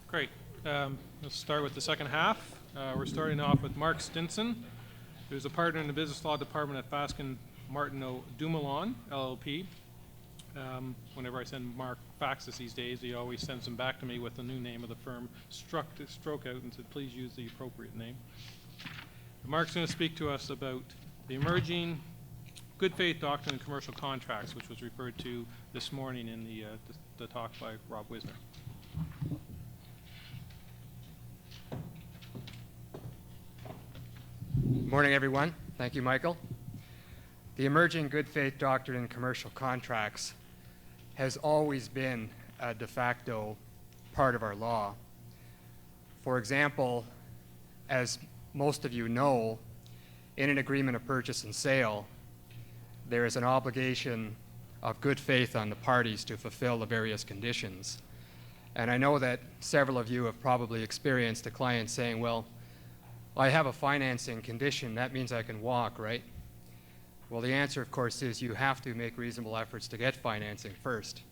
Great. Let's start with the second half. We're starting off with Mark Stinson, who's a partner in the business law department at Fasken Martineau Dumoulin, LLP. Whenever I send Mark faxes these days, he always sends them back to me with the new name of the firm, stroke out and said, please use the appropriate name. Mark's going to speak to us about the emerging good faith doctrine in commercial contracts, which was referred to this morning in the talk by Rob Wisner. Good morning, everyone. Thank you, Michael. The emerging good faith doctrine in commercial contracts has always been a de facto part of our law. For example, as most of you know, in an agreement of purchase and sale, there is an obligation of good faith on the parties to fulfill the various conditions. And I know that several of you have probably experienced a client saying, well, I have a financing condition, that means I can walk, right? Well, the answer, of course, is you have to make reasonable efforts to get financing first.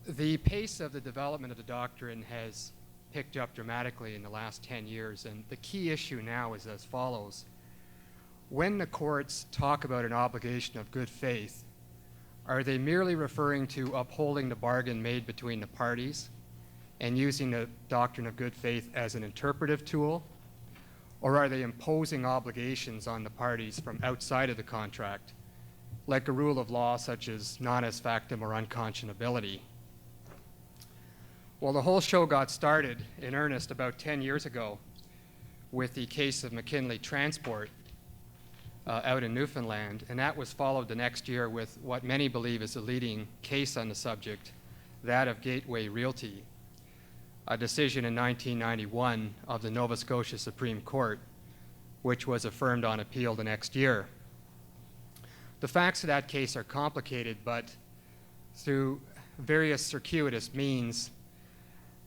The pace of the development of the doctrine has picked up dramatically in the last 10 years, and the key issue now is as follows. When the courts talk about an obligation of good faith, are they merely referring to upholding the bargain made between the parties and using the doctrine of good faith as an interpretive tool? Or are they imposing obligations on the parties from outside of the contract, like a rule of law such as non est factum or unconscionability? Well, the whole show got started in earnest about 10 years ago with the case of McKinley Transport out in Newfoundland, and that was followed the next year with what many believe is a leading case on the subject, that of Gateway Realty, a decision in 1991 of the Nova Scotia Supreme Court, which was affirmed on appeal the next year. The facts of that case are complicated, but through various circuitous means,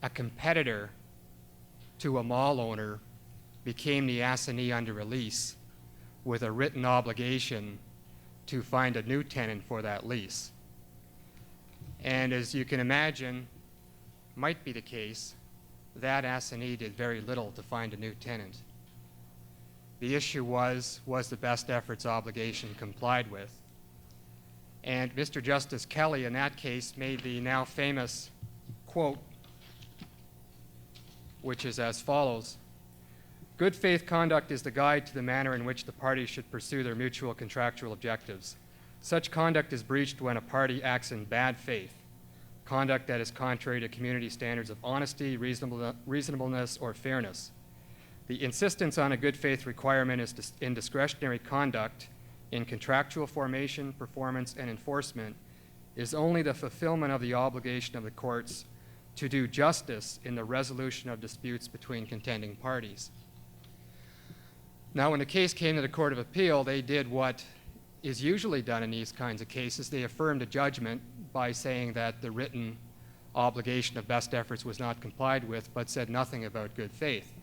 a competitor to a mall owner became the assignee under a lease with a written obligation to find a new tenant for that lease. And as you can imagine, might be the case, that assignee did very little to find a new tenant. The issue was the best efforts obligation complied with? And Mr. Justice Kelly in that case made the now famous quote, which is as follows: good faith conduct is the guide to the manner in which the parties should pursue their mutual contractual objectives. Such conduct is breached when a party acts in bad faith, conduct that is contrary to community standards of honesty, reasonableness, or fairness. The insistence on a good faith requirement is in discretionary conduct, in contractual formation, performance, and enforcement, is only the fulfillment of the obligation of the courts to do justice in the resolution of disputes between contending parties. Now, when the case came to the Court of Appeal, they did what is usually done in these kinds of cases. They affirmed a judgment by saying that the written obligation of best efforts was not complied with, but said nothing about good faith.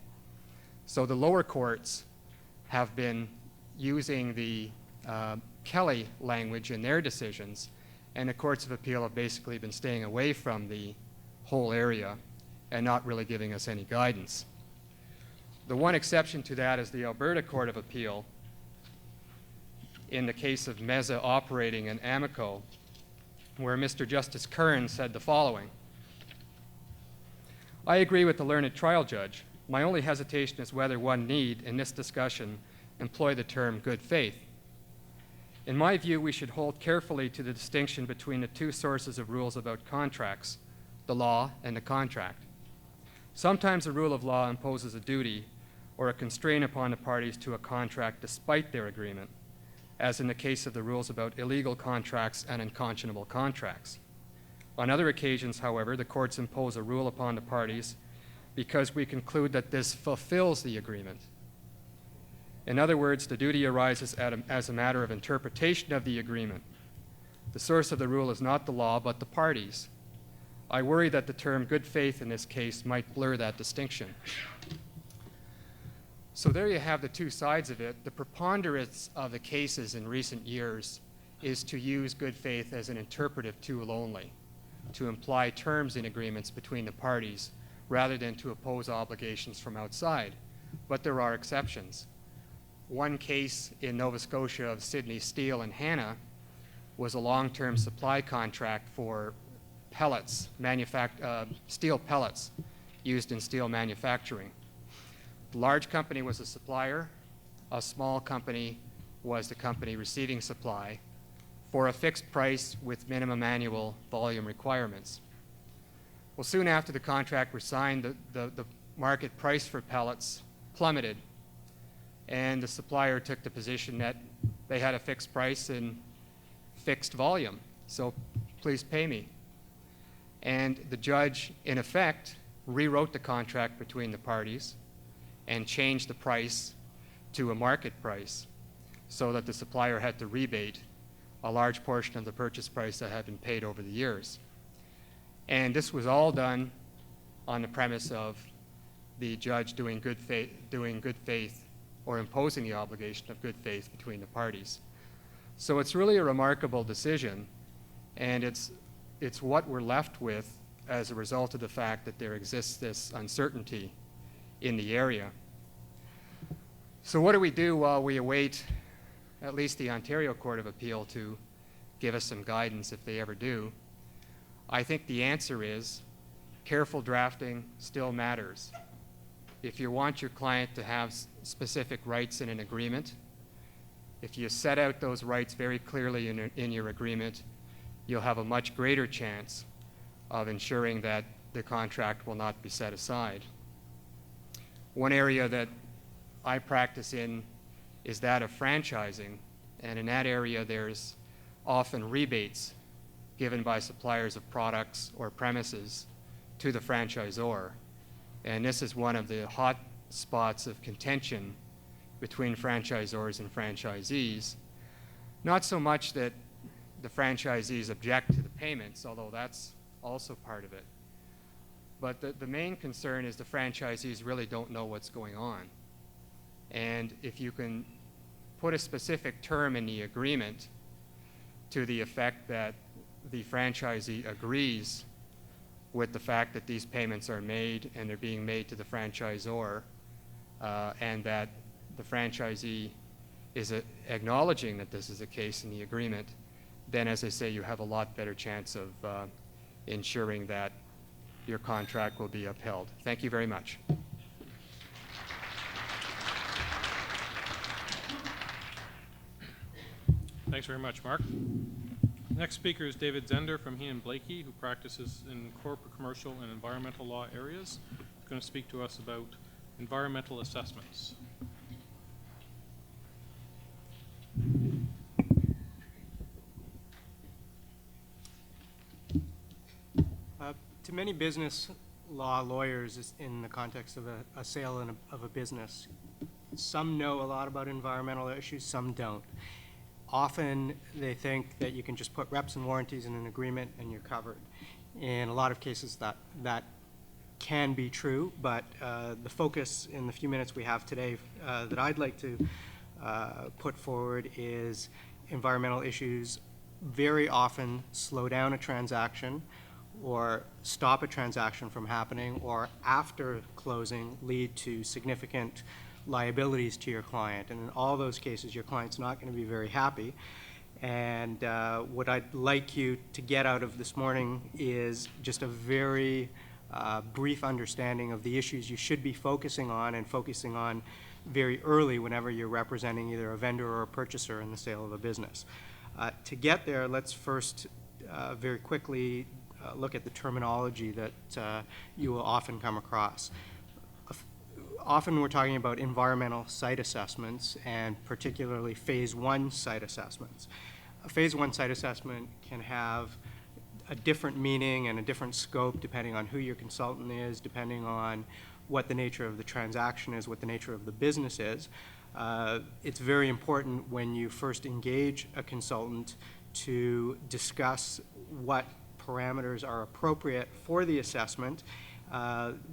So the lower courts have been using the Kelly language in their decisions, and the courts of appeal have basically been staying away from the whole area and not really giving us any guidance. The one exception to that is the Alberta Court of Appeal in the case of Meza Operating and Amico, where Mr. Justice Kern said the following: I agree with the learned trial judge. My only hesitation is whether one need, in this discussion, employ the term good faith. In my view, we should hold carefully to the distinction between the two sources of rules about contracts, the law and the contract. Sometimes a rule of law imposes a duty or a constraint upon the parties to a contract despite their agreement, as in the case of the rules about illegal contracts and unconscionable contracts. On other occasions, however, the courts impose a rule upon the parties because we conclude that this fulfills the agreement. In other words, the duty arises as a matter of interpretation of the agreement. The source of the rule is not the law, but the parties. I worry that the term good faith in this case might blur that distinction. So there you have the two sides of it. The preponderance of the cases in recent years is to use good faith as an interpretive tool only. to imply terms in agreements between the parties rather than to oppose obligations from outside. But there are exceptions. One case in Nova Scotia of Sydney Steel and Hanna was a long-term supply contract for pellets, steel pellets used in steel manufacturing. The large company was a supplier. A small company was the company receiving supply for a fixed price with minimum annual volume requirements. Well, soon after the contract was signed, the market price for pellets plummeted, and the supplier took the position that they had a fixed price and fixed volume, so please pay me. And the judge, in effect, rewrote the contract between the parties and changed the price to a market price so that the supplier had to rebate a large portion of the purchase price that had been paid over the years. And this was all done on the premise of the judge doing good faith or imposing the obligation of good faith between the parties. So it's really a remarkable decision, and it's what we're left with as a result of the fact that there exists this uncertainty in the area. So what do we do while we await at least the Ontario Court of Appeal to give us some guidance if they ever do? I think the answer is careful drafting still matters. If you want your client to have specific rights in an agreement, if you set out those rights very clearly in your agreement, you'll have a much greater chance of ensuring that the contract will not be set aside. One area that I practice in is that of franchising, and in that area there's often rebates given by suppliers of products or premises to the franchisor. And this is one of the hot spots of contention between franchisors and franchisees. Not so much that the franchisees object to the payments, although that's also part of it. But the main concern is the franchisees really don't know what's going on. And if you can put a specific term in the agreement to the effect that the franchisee agrees with the fact that these payments are made and they're being made to the franchisor, and that the franchisee is acknowledging that this is the case in the agreement, then, as I say, you have a lot better chance of ensuring that your contract will be upheld. Thank you very much. Thanks very much, Mark. Next speaker is David Zender from Blakey, who practices in corporate, commercial, and environmental law areas. He's going to speak to us about environmental assessments. To many business law lawyers in the context of a sale of a business, some know a lot about environmental issues, some don't. Often they think that you can just put reps and warranties in an agreement and you're covered. In a lot of cases that can be true, but the focus in the few minutes we have today that I'd like to put forward is environmental issues very often slow down a transaction or stop a transaction from happening, or after closing lead to significant liabilities to your client. And in all those cases, your client's not going to be very happy. And what I'd like you to get out of this morning is just a very brief understanding of the issues you should be focusing on, and focusing on very early whenever you're representing either a vendor or a purchaser in the sale of a business. To get there, let's first very quickly look at the terminology that you will often come across. Often we're talking about environmental site assessments, and particularly phase 1 site assessments. A phase 1 site assessment can have a different meaning and a different scope depending on who your consultant is, depending on what the nature of the transaction is, what the nature of the business is. It's very important when you first engage a consultant to discuss what parameters are appropriate for the assessment,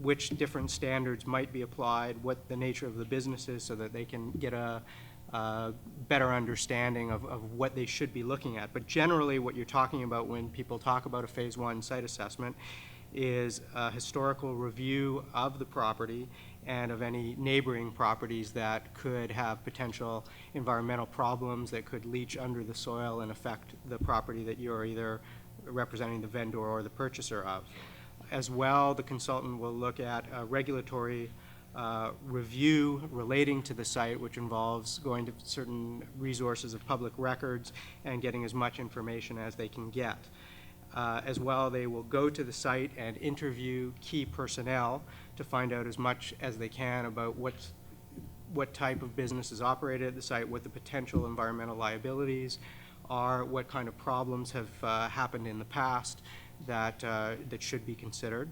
which different standards might be applied, what the nature of the business is, so that they can get a better understanding of what they should be looking at. But generally what you're talking about when people talk about a Phase 1 site assessment is a historical review of the property and of any neighboring properties that could have potential environmental problems that could leach under the soil and affect the property that you're either representing the vendor or the purchaser of. As well, the consultant will look at a regulatory review relating to the site, which involves going to certain resources of public records and getting as much information as they can get. As well, they will go to the site and interview key personnel to find out as much as they can about what type of business is operated at the site, what the potential environmental liabilities are, what kind of problems have happened in the past that should be considered.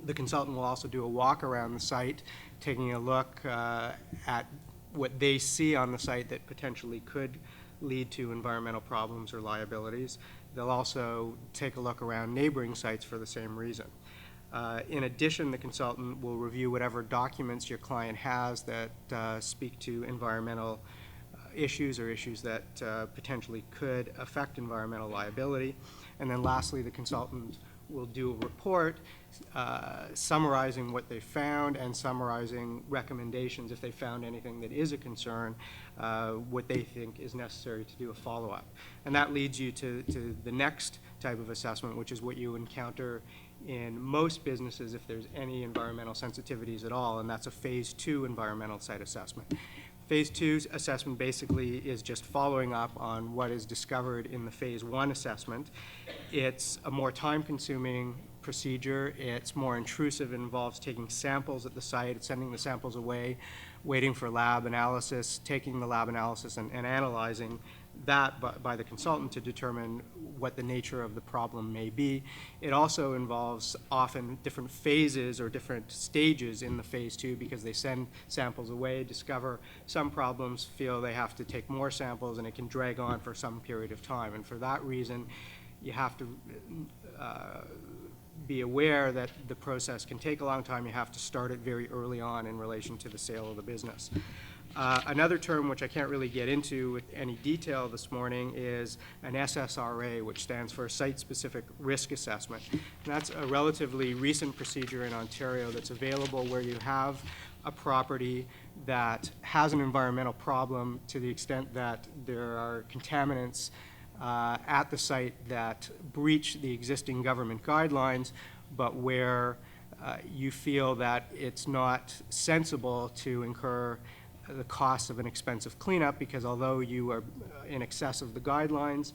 The consultant will also do a walk around the site, taking a look at what they see on the site that potentially could lead to environmental problems or liabilities. They'll also take a look around neighboring sites for the same reason. In addition, the consultant will review whatever documents your client has that speak to environmental issues or issues that potentially could affect environmental liability. And then lastly, the consultant will do a report summarizing what they found and summarizing recommendations if they found anything that is a concern, what they think is necessary to do a follow-up. And that leads you to the next type of assessment, which is what you encounter in most businesses if there's any environmental sensitivities at all, and that's a Phase 2 environmental site assessment. Phase 2 assessment basically is just following up on what is discovered in the Phase 1 assessment. It's a more time-consuming procedure. It's more intrusive. It involves taking samples at the site, sending the samples away, waiting for lab analysis, taking the lab analysis and analyzing that by the consultant to determine what the nature of the problem may be. It also involves often different phases or different stages in the Phase 2 because they send samples away, discover some problems, feel they have to take more samples, and it can drag on for some period of time. And for that reason, you have to be aware that the process can take a long time. You have to start it very early on in relation to the sale of the business. Another term which I can't really get into with any detail this morning is an SSRA, which stands for Site-Specific Risk Assessment. And that's a relatively recent procedure in Ontario that's available where you have a property that has an environmental problem to the extent that there are contaminants at the site that breach the existing government guidelines, but where you feel that it's not sensible to incur the cost of an expensive cleanup because although you are in excess of the guidelines,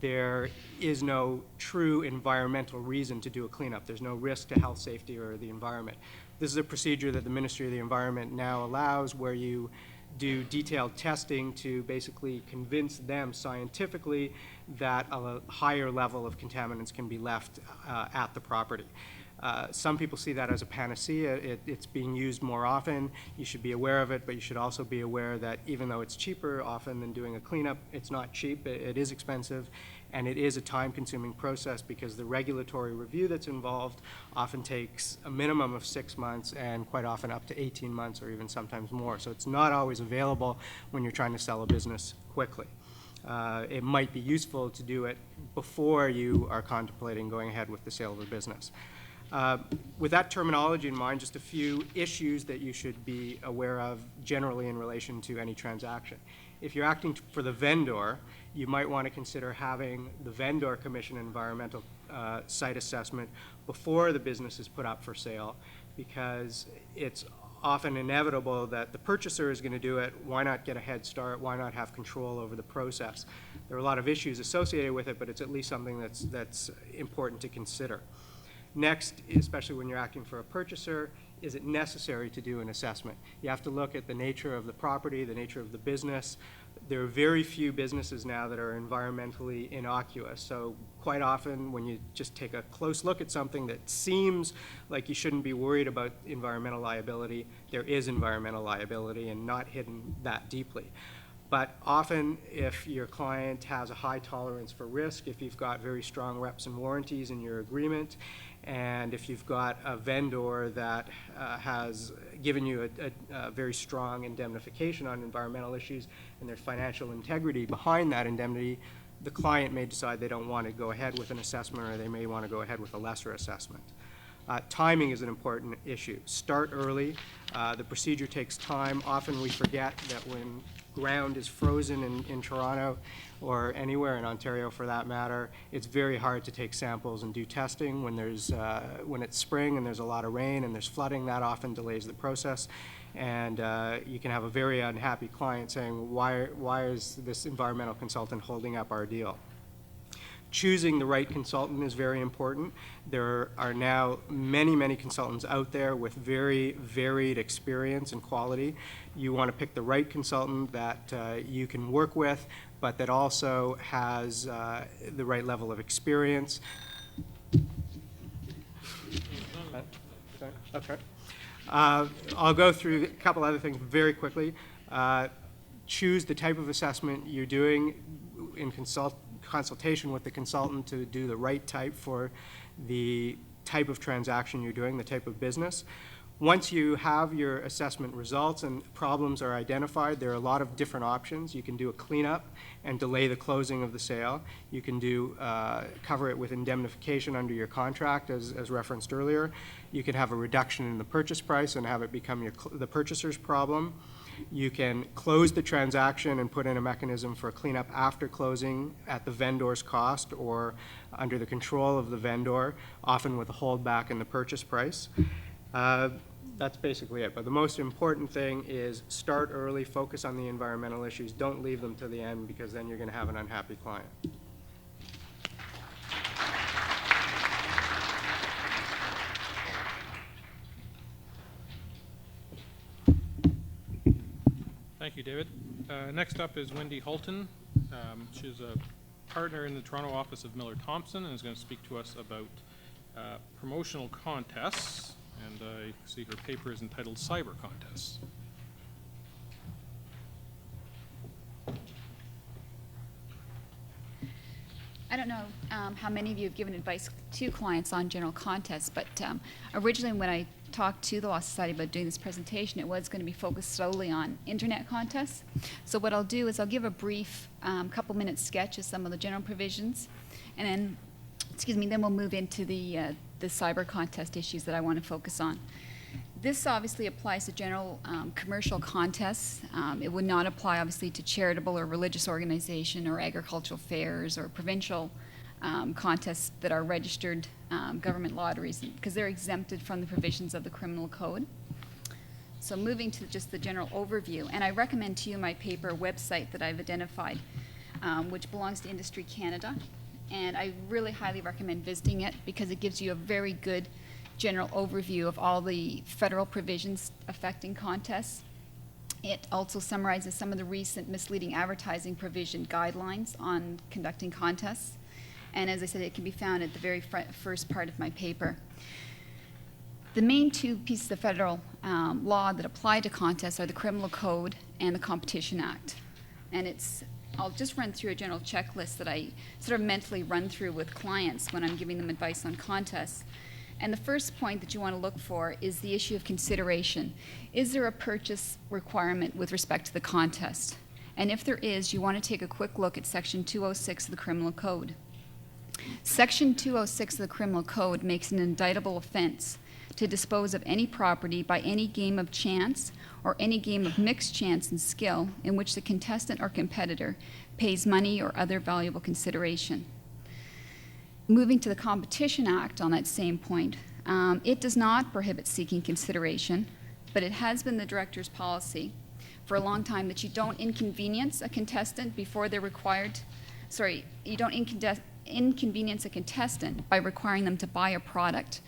there is no true environmental reason to do a cleanup. There's no risk to health, safety, or the environment. This is a procedure that the Ministry of the Environment now allows where you do detailed testing to basically convince them scientifically that a higher level of contaminants can be left at the property. Some people see that as a panacea. It's being used more often. You should be aware of it, but you should also be aware that even though it's cheaper often than doing a cleanup, it's not cheap. It is expensive, and it is a time-consuming process because the regulatory review that's involved often takes a minimum of 6 months and quite often up to 18 months or even sometimes more. So it's not always available when you're trying to sell a business quickly. It might be useful to do it before you are contemplating going ahead with the sale of a business. With that terminology in mind, just a few issues that you should be aware of generally in relation to any transaction. If you're acting for the vendor, you might want to consider having the vendor commission an environmental site assessment before the business is put up for sale because it's often inevitable that the purchaser is going to do it. Why not get a head start? Why not have control over the process? There are a lot of issues associated with it, but it's at least something that's important to consider. Next, especially when you're acting for a purchaser, is it necessary to do an assessment? You have to look at the nature of the property, the nature of the business. There are very few businesses now that are environmentally innocuous. So quite often when you just take a close look at something that seems like you shouldn't be worried about environmental liability, there is environmental liability and not hidden that deeply. But often, if your client has a high tolerance for risk, if you've got very strong reps and warranties in your agreement, and if you've got a vendor that has given you a very strong indemnification on environmental issues, and there's financial integrity behind that indemnity, the client may decide they don't want to go ahead with an assessment, or they may want to go ahead with a lesser assessment. Timing is an important issue. Start early. The procedure takes time. Often we forget that when ground is frozen in Toronto or anywhere in Ontario for that matter, it's very hard to take samples and do testing. When it's spring and there's a lot of rain and there's flooding, that often delays the process. And you can have a very unhappy client saying, why is this environmental consultant holding up our deal? Choosing the right consultant is very important. There are now many, many consultants out there with very varied experience and quality. You want to pick the right consultant that you can work with, but that also has the right level of experience. Okay. I'll go through a couple other things very quickly. Choose the type of assessment you're doing in consultation with the consultant to do the right type for the type of transaction you're doing, the type of business. Once you have your assessment results and problems are identified, there are a lot of different options. You can do a cleanup and delay the closing of the sale. You can do cover it with indemnification under your contract, as referenced earlier. You can have a reduction in the purchase price and have it become the purchaser's problem. You can close the transaction and put in a mechanism for cleanup after closing at the vendor's cost or under the control of the vendor, often with a holdback in the purchase price. That's basically it. But the most important thing is start early, focus on the environmental issues. Don't leave them to the end, because then you're going to have an unhappy client. Thank you, David. Next up is Wendy Hulton. She's a partner in the Toronto office of Miller Thompson and is going to speak to us about promotional contests. And I see her paper is entitled Cyber Contests. I don't know how many of you have given advice to clients on general contests, but originally when I talked to the Law Society about doing this presentation, it was going to be focused solely on internet contests. So what I'll do is I'll give a brief couple-minute sketch of some of the general provisions, and then, then we'll move into the cyber contest issues that I want to focus on. This obviously applies to general commercial contests. It would not apply, obviously, to charitable or religious organization or agricultural fairs or provincial contests that are registered government lotteries, because they're exempted from the provisions of the criminal code. So moving to just the general overview, and I recommend to you my paper website that I've identified, which belongs to Industry Canada, and I really highly recommend visiting it because it gives you a very good general overview of all the federal provisions affecting contests. It also summarizes some of the recent misleading advertising provision guidelines on conducting contests. And as I said, it can be found at the very first part of my paper. The main two pieces of federal law that apply to contests are the Criminal Code and the Competition Act. And I'll just run through a general checklist that I sort of mentally run through with clients when I'm giving them advice on contests. And the first point that you want to look for is the issue of consideration. Is there a purchase requirement with respect to the contest? And if there is, you want to take a quick look at Section 206 of the Criminal Code. Section 206 of the Criminal Code makes an indictable offense to dispose of any property by any game of chance or any game of mixed chance and skill in which the contestant or competitor pays money or other valuable consideration. Moving to the Competition Act on that same point, it does not prohibit seeking consideration, but it has been the director's policy for a long time that you don't inconvenience a contestant before they're required, you don't inconvenience a contestant by requiring them to buy a product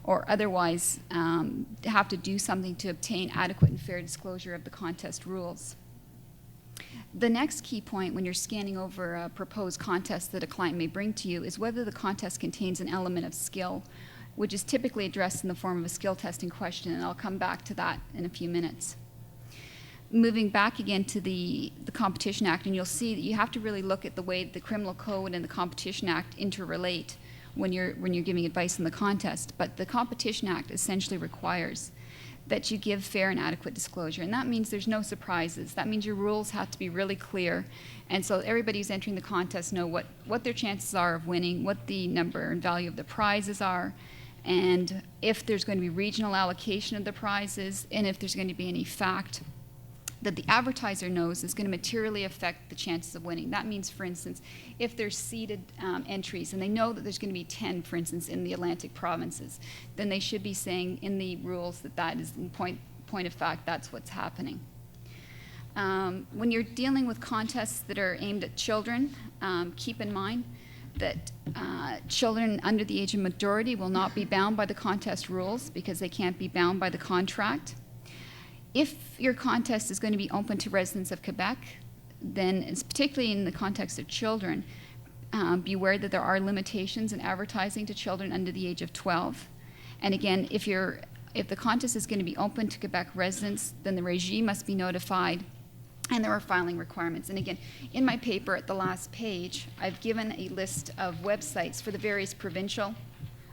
or otherwise have to do something to obtain adequate and fair disclosure of the contest rules. The next key point when you're scanning over a proposed contest that a client may bring to you is whether the contest contains an element of skill, which is typically addressed in the form of a skill testing question, and I'll come back to that in a few minutes. moving back again to the Competition Act, and you'll see that you have to really look at the way the Criminal Code and the Competition Act interrelate when you're giving advice in the contest. But the Competition Act essentially requires that you give fair and adequate disclosure, and that means there's no surprises. That means your rules have to be really clear, and so everybody who's entering the contest know what their chances are of winning, what the number and value of the prizes are, and if there's going to be regional allocation of the prizes, and if there's going to be any fact that the advertiser knows is going to materially affect the chances of winning. That means, for instance, if there's seeded entries and they know that there's going to be 10, for instance, in the Atlantic provinces, then they should be saying in the rules that that is, in point of fact, that's what's happening. When you're dealing with contests that are aimed at children, keep in mind that children under the age of majority will not be bound by the contest rules because they can't be bound by the contract. If your contest is going to be open to residents of Quebec, then, particularly in the context of children, be aware that there are limitations in advertising to children under the age of 12. And again, if the contest is going to be open to Quebec residents, then the regime must be notified, and there are filing requirements. And again, in my paper at the last page, I've given a list of websites for the various provincial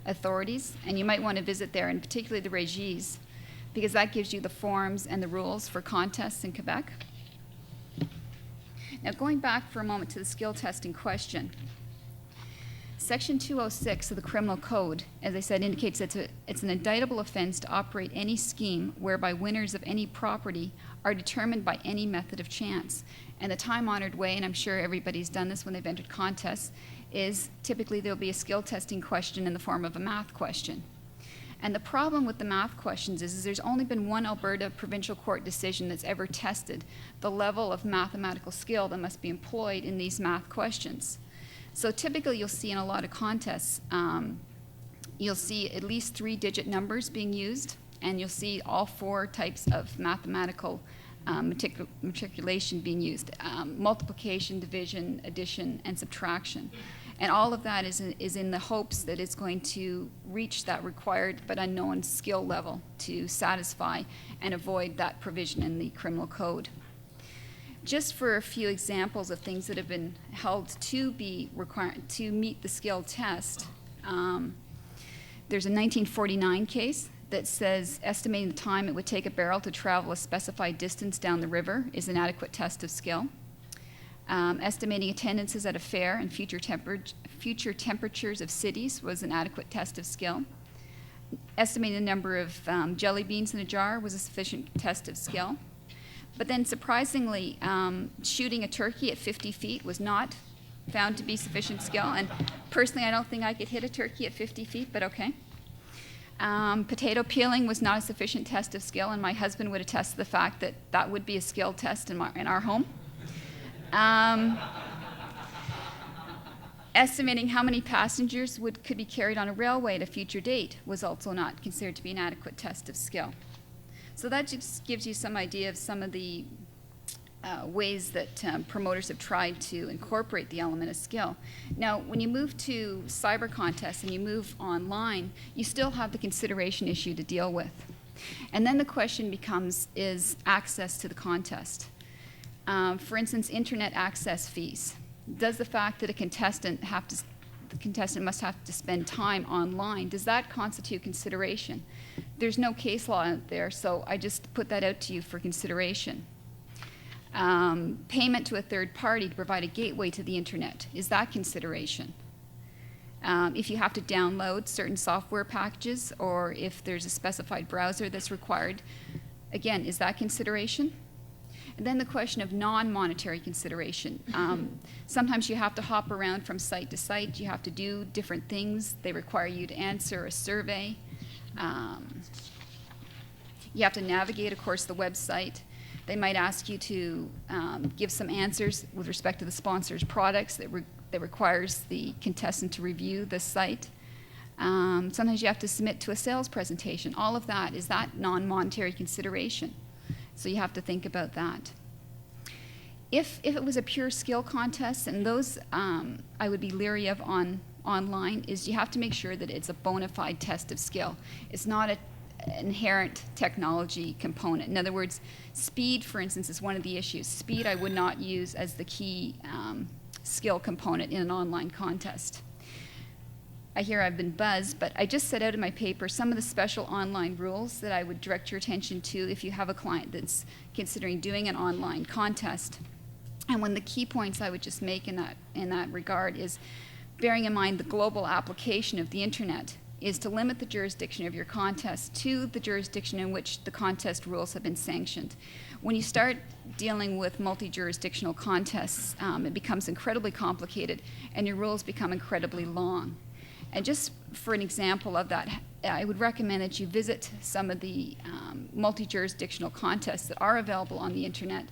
authorities, and you might want to visit there, and particularly the regies, because that gives you the forms and the rules for contests in Quebec. Now, going back for a moment to the skill test in question, Section 206 of the Criminal Code, as I said, indicates it's an indictable offense to operate any scheme whereby winners of any property are determined by any method of chance. And the time-honored way, and I'm sure everybody's done this when they've entered contests, is typically there'll be a skill testing question in the form of a math question. And the problem with the math questions is there's only been one Alberta provincial court decision that's ever tested the level of mathematical skill that must be employed in these math questions. So typically you'll see in a lot of contests, you'll see at least 3-digit numbers being used, and you'll see all 4 types of mathematical matriculation being used, multiplication, division, addition, and subtraction. And all of that is in the hopes that it's going to reach that required but unknown skill level to satisfy and avoid that provision in the criminal code. Just for a few examples of things that have been held to be required to meet the skill test, there's a 1949 case that says estimating the time it would take a barrel to travel a specified distance down the river is an adequate test of skill. Estimating attendances at a fair and future temperatures of cities was an adequate test of skill. Estimating the number of jelly beans in a jar was a sufficient test of skill. But then surprisingly, shooting a turkey at 50 feet was not found to be sufficient skill. And personally, I don't think I could hit a turkey at 50 feet, but okay. Potato peeling was not a sufficient test of skill, and my husband would attest to the fact that that would be a skill test in our home. Estimating how many passengers could be carried on a railway at a future date was also not considered to be an adequate test of skill. So that just gives you some idea of some of the ways that promoters have tried to incorporate the element of skill. Now, when you move to cyber contests and you move online, you still have the consideration issue to deal with. And then the question becomes, is access to the contest. For instance, internet access fees. Does the fact that the contestant must have to spend time online, does that constitute consideration? There's no case law out there, so I just put that out to you for consideration. Payment to a third party to provide a gateway to the internet, is that consideration? If you have to download certain software packages, or if there's a specified browser that's required, again, is that consideration? And then the question of non-monetary consideration. Sometimes you have to hop around from site to site. You have to do different things. They require you to answer a survey. You have to navigate, of course, the website. They might ask you to give some answers with respect to the sponsor's products that requires the contestant to review the site. Sometimes you have to submit to a sales presentation. All of that, is that non-monetary consideration? So you have to think about that. If it was a pure skill contest, and those I would be leery of online, is you have to make sure that it's a bona fide test of skill. It's not inherent technology component. In other words, speed, for instance, is one of the issues. Speed I would not use as the key skill component in an online contest. I hear I've been buzzed, but I just set out in my paper some of the special online rules that I would direct your attention to if you have a client that's considering doing an online contest. And one of the key points I would just make in that regard is bearing in mind the global application of the internet is to limit the jurisdiction of your contest to the jurisdiction in which the contest rules have been sanctioned. When you start dealing with multi-jurisdictional contests, it becomes incredibly complicated and your rules become incredibly long. And just for an example of that, I would recommend that you visit some of the multi-jurisdictional contests that are available on the internet.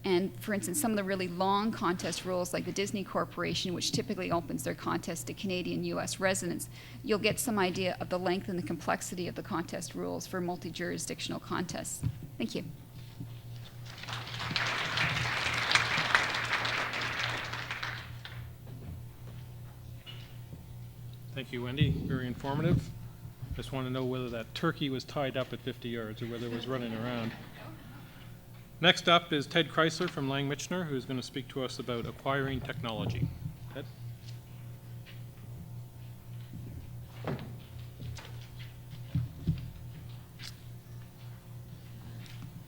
And for instance, some of the really long contest rules, like the Disney Corporation, which typically opens their contest to Canadian US residents, you'll get some idea of the length and the complexity of the contest rules for multi-jurisdictional contests. Thank you. Thank you, Wendy. Very informative. Just want to know whether that turkey was tied up at 50 yards or whether it was running around. Next up is Ted Crysler from Lang Wiener, who's going to speak to us about acquiring technology. Ted?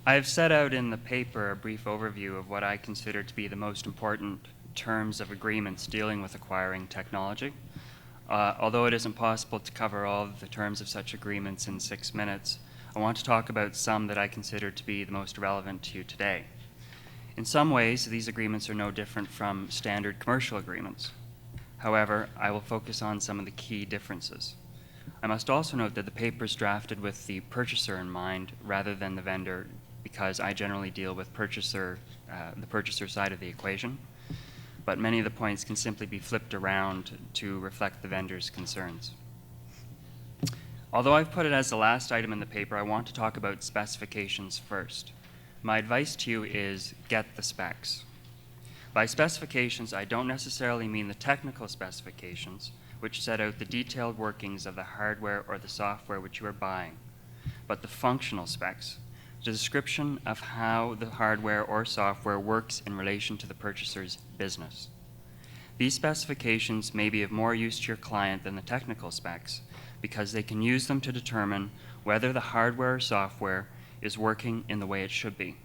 I have set out in the paper a brief overview of what I consider to be the most important terms of agreements dealing with acquiring technology. Although it isn't possible to cover all of the terms of such agreements in 6 minutes, I want to talk about some that I consider to be the most relevant to you today. In some ways, these agreements are no different from standard commercial agreements. However, I will focus on some of the key differences. I must also note that the paper is drafted with the purchaser in mind rather than the vendor, because I generally deal with the purchaser side of the equation. But many of the points can simply be flipped around to reflect the vendor's concerns. Although I've put it as the last item in the paper, I want to talk about specifications first. My advice to you is get the specs. By specifications, I don't necessarily mean the technical specifications, which set out the detailed workings of the hardware or the software which you are buying, but the functional specs, the description of how the hardware or software works in relation to the purchaser's business. These specifications may be of more use to your client than the technical specs because they can use them to determine whether the hardware or software is working in the way it should be.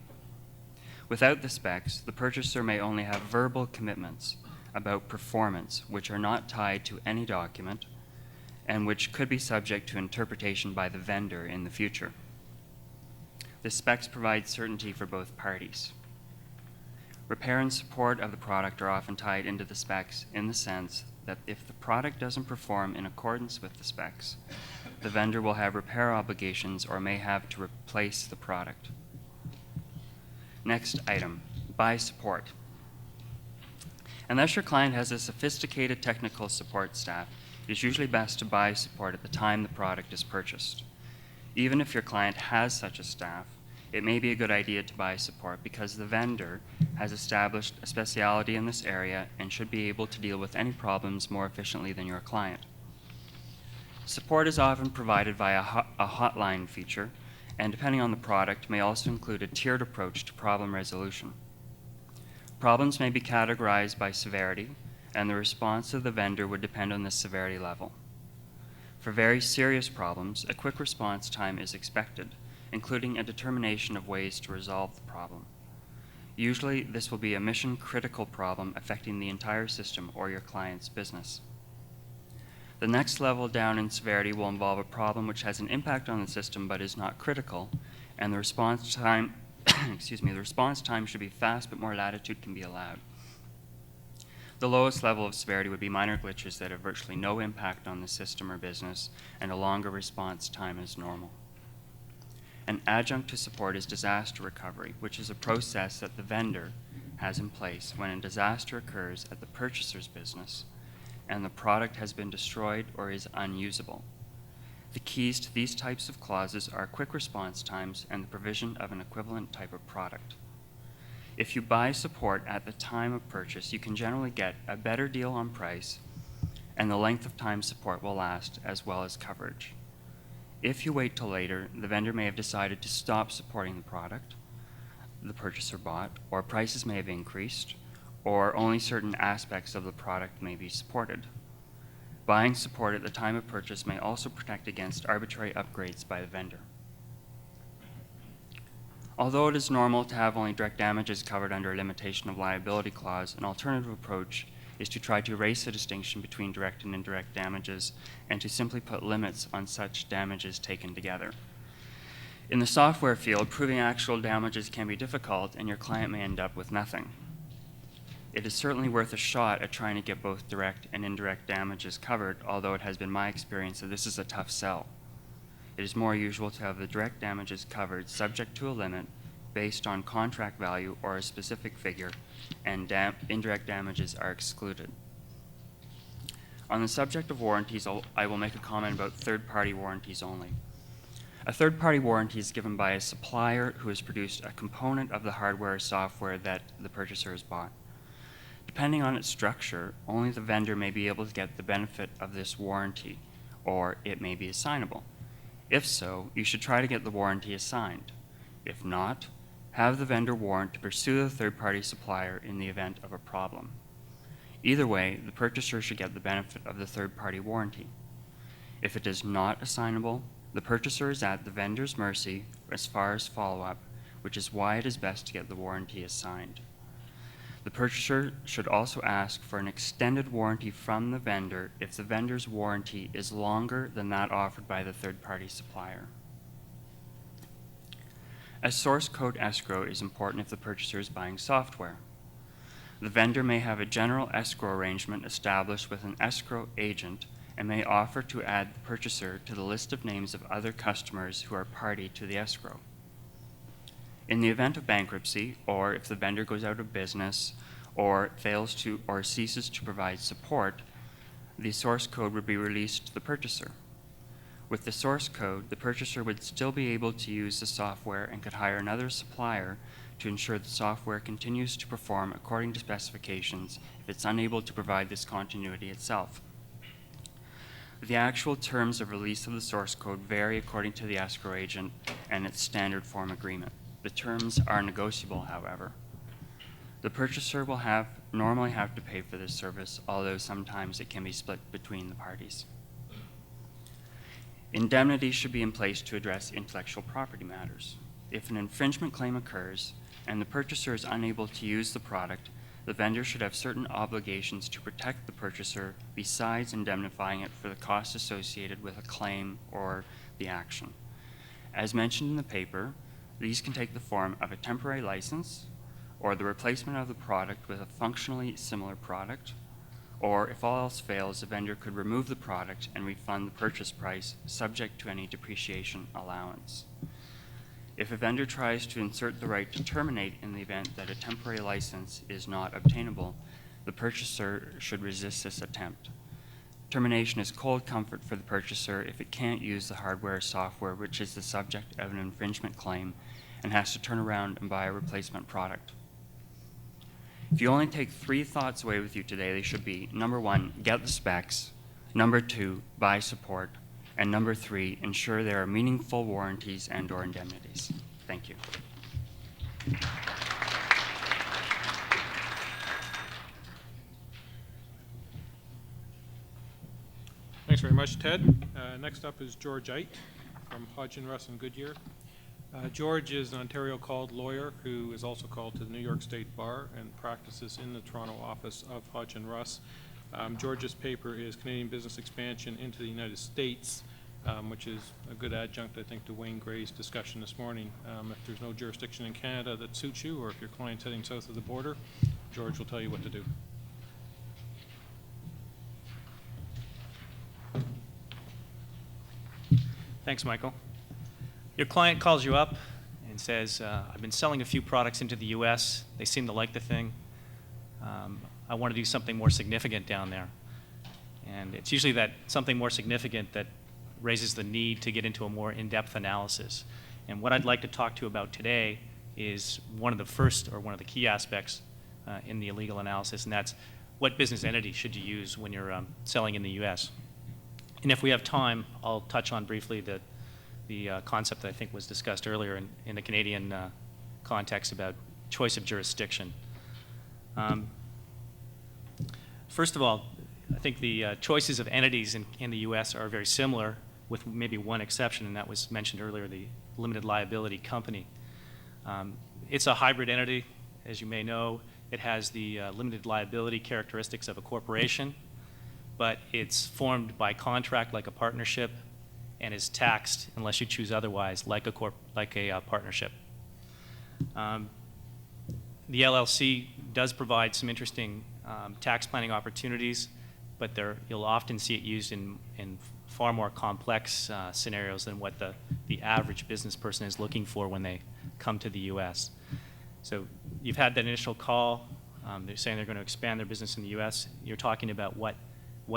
Without the specs, the purchaser may only have verbal commitments about performance which are not tied to any document and which could be subject to interpretation by the vendor in the future. The specs provide certainty for both parties. Repair and support of the product are often tied into the specs in the sense that if the product doesn't perform in accordance with the specs, the vendor will have repair obligations or may have to replace the product. Next item, buy support. Unless your client has a sophisticated technical support staff, it is usually best to buy support at the time the product is purchased. Even if your client has such a staff, it may be a good idea to buy support because the vendor has established a specialty in this area and should be able to deal with any problems more efficiently than your client. Support is often provided via a hotline feature, and depending on the product, may also include a tiered approach to problem resolution. Problems may be categorized by severity, and the response of the vendor would depend on the severity level. For very serious problems, a quick response time is expected, including a determination of ways to resolve the problem. Usually, this will be a mission-critical problem affecting the entire system or your client's business. The next level down in severity will involve a problem which has an impact on the system but is not critical, and the response time, the response time should be fast, but more latitude can be allowed. The lowest level of severity would be minor glitches that have virtually no impact on the system or business, and a longer response time is normal. An adjunct to support is disaster recovery, which is a process that the vendor has in place when a disaster occurs at the purchaser's business and the product has been destroyed or is unusable. The keys to these types of clauses are quick response times and the provision of an equivalent type of product. If you buy support at the time of purchase, you can generally get a better deal on price and the length of time support will last, as well as coverage. if you wait till later, the vendor may have decided to stop supporting the product the purchaser bought, or prices may have increased, or only certain aspects of the product may be supported. Buying support at the time of purchase may also protect against arbitrary upgrades by the vendor. Although it is normal to have only direct damages covered under a limitation of liability clause, an alternative approach is to try to erase the distinction between direct and indirect damages and to simply put limits on such damages taken together. In the software field, proving actual damages can be difficult and your client may end up with nothing. It is certainly worth a shot at trying to get both direct and indirect damages covered, although it has been my experience that this is a tough sell. It is more usual to have the direct damages covered subject to a limit based on contract value or a specific figure, and indirect damages are excluded. On the subject of warranties, I will make a comment about third-party warranties only. A third-party warranty is given by a supplier who has produced a component of the hardware or software that the purchaser has bought. Depending on its structure, only the vendor may be able to get the benefit of this warranty, or it may be assignable. If so, you should try to get the warranty assigned. If not, have the vendor warrant to pursue the third-party supplier in the event of a problem. Either way, the purchaser should get the benefit of the third-party warranty. If it is not assignable, the purchaser is at the vendor's mercy as far as follow-up, which is why it is best to get the warranty assigned. The purchaser should also ask for an extended warranty from the vendor if the vendor's warranty is longer than that offered by the third-party supplier. A source code escrow is important if the purchaser is buying software. The vendor may have a general escrow arrangement established with an escrow agent and may offer to add the purchaser to the list of names of other customers who are party to the escrow. In the event of bankruptcy, or if the vendor goes out of business or fails to or ceases to provide support, the source code would be released to the purchaser. With the source code, the purchaser would still be able to use the software and could hire another supplier to ensure the software continues to perform according to specifications if it's unable to provide this continuity itself. The actual terms of release of the source code vary according to the escrow agent and its standard form agreement. The terms are negotiable, however. The purchaser will normally have to pay for this service, although sometimes it can be split between the parties. Indemnity should be in place to address intellectual property matters. If an infringement claim occurs and the purchaser is unable to use the product, the vendor should have certain obligations to protect the purchaser besides indemnifying it for the costs associated with a claim or the action. As mentioned in the paper, these can take the form of a temporary license, or the replacement of the product with a functionally similar product, or if all else fails, the vendor could remove the product and refund the purchase price subject to any depreciation allowance. If a vendor tries to insert the right to terminate in the event that a temporary license is not obtainable, the purchaser should resist this attempt. Termination is cold comfort for the purchaser if it can't use the hardware or software which is the subject of an infringement claim and has to turn around and buy a replacement product. If you only take 3 thoughts away with you today, they should be: number 1, get the specs; number 2, buy support; and number 3, ensure there are meaningful warranties and/or indemnities. Thank you. Thanks very much, Ted. Next up is George Eydt from Hodgson, Russ and Goodyear. George is an Ontario called lawyer who is also called to the New York State Bar and practices in the Toronto office of Hodgson Russ. George's paper is Canadian Business Expansion into the United States, which is a good adjunct, I think, to Wayne Gray's discussion this morning. If there's no jurisdiction in Canada that suits you, or if your client's heading south of the border, George will tell you what to do. Thanks, Michael. Your client calls you up and says, I've been selling a few products into the US. They seem to like the thing. I want to do something more significant down there. And it's usually that something more significant that raises the need to get into a more in-depth analysis. And what I'd like to talk to you about today is one of the key aspects in the illegal analysis, and that's what business entity should you use when you're selling in the US. And if we have time, I'll touch on briefly the the concept that I think was discussed earlier in the Canadian context about choice of jurisdiction. First of all, I think the choices of entities in the U.S. are very similar, with maybe one exception, and that was mentioned earlier, the limited liability company. It's a hybrid entity, as you may know. It has the limited liability characteristics of a corporation, but it's formed by contract like a partnership and is taxed, unless you choose otherwise, like a partnership. The LLC does provide some interesting tax planning opportunities, but you'll often see it used in far more complex scenarios than what the average business person is looking for when they come to the U.S. So you've had that initial call. They're saying they're going to expand their business in the U.S. You're talking about what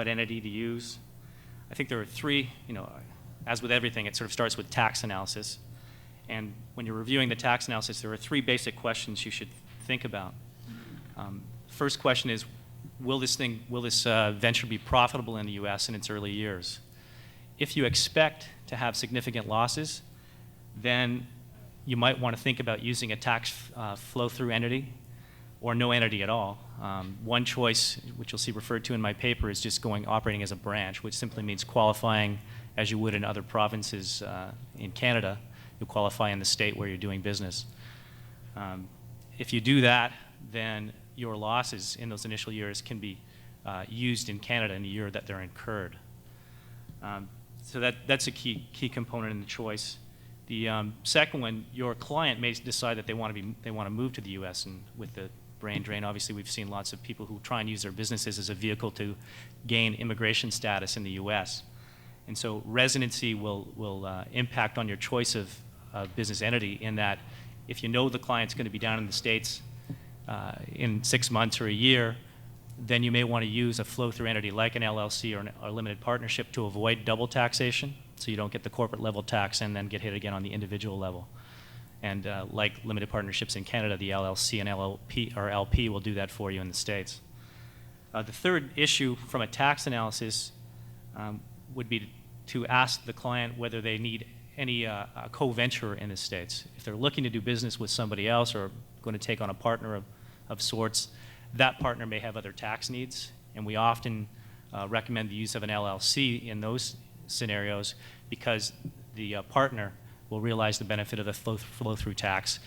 entity to use. I think there are three, as with everything, it sort of starts with tax analysis. And when you're reviewing the tax analysis, there are three basic questions you should think about. First question is, will this venture be profitable in the U.S. in its early years? If you expect to have significant losses, then you might want to think about using a tax flow-through entity or no entity at all. One choice, which you'll see referred to in my paper, is just operating as a branch, which simply means qualifying as you would in other provinces in Canada. You qualify in the state where you're doing business. If you do that, then your losses in those initial years can be used in Canada in the year that they're incurred. So that's a key component in the choice. The second one, your client may decide that they want to move to the U.S. and with the brain drain, obviously we've seen lots of people who try and use their businesses as a vehicle to gain immigration status in the U.S. And so residency will impact on your choice of business entity, in that if you know the client's going to be down in the States in 6 months or a year, then you may want to use a flow-through entity like an LLC or a limited partnership to avoid double taxation, so you don't get the corporate level tax and then get hit again on the individual level. And like limited partnerships in Canada, the LLC and LLP or LP will do that for you in the States. The third issue from a tax analysis would be to ask the client whether they need any co-venture in the States. If they're looking to do business with somebody else or going to take on a partner of sorts, that partner may have other tax needs, and we often recommend the use of an LLC in those scenarios because the partner will realize the benefit of the flow-through tax.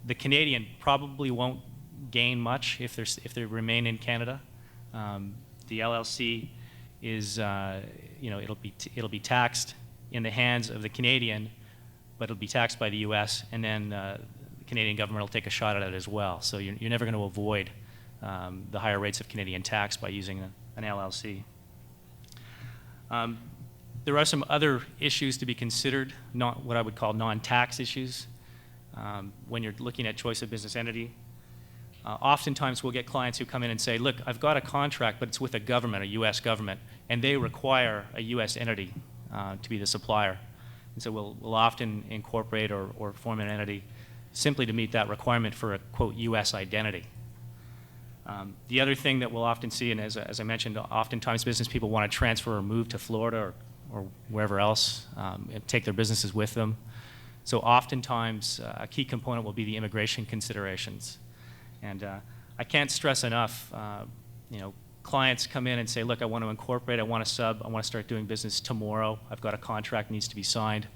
The Canadian probably won't gain much if they remain in Canada. The LLC is, it'll be taxed in the hands of the Canadian, but it'll be taxed by the U.S., and then the Canadian government will take a shot at it as well. So you're never going to avoid the higher rates of Canadian tax by using an LLC. There are some other issues to be considered, not what I would call non-tax issues, when you're looking at choice of business entity. Oftentimes we'll get clients who come in and say, look, I've got a contract, but it's with a government, a U.S. government, and they require a U.S. entity to be the supplier. And so we'll often incorporate or form an entity simply to meet that requirement for a, quote, U.S. identity. The other thing that we'll often see, and as I mentioned, oftentimes business people want to transfer or move to Florida or wherever else and take their businesses with them. So oftentimes a key component will be the immigration considerations. And I can't stress enough, clients come in and say, look, I want to incorporate, I want to sub, I want to start doing business tomorrow. I've got a contract needs to be signed.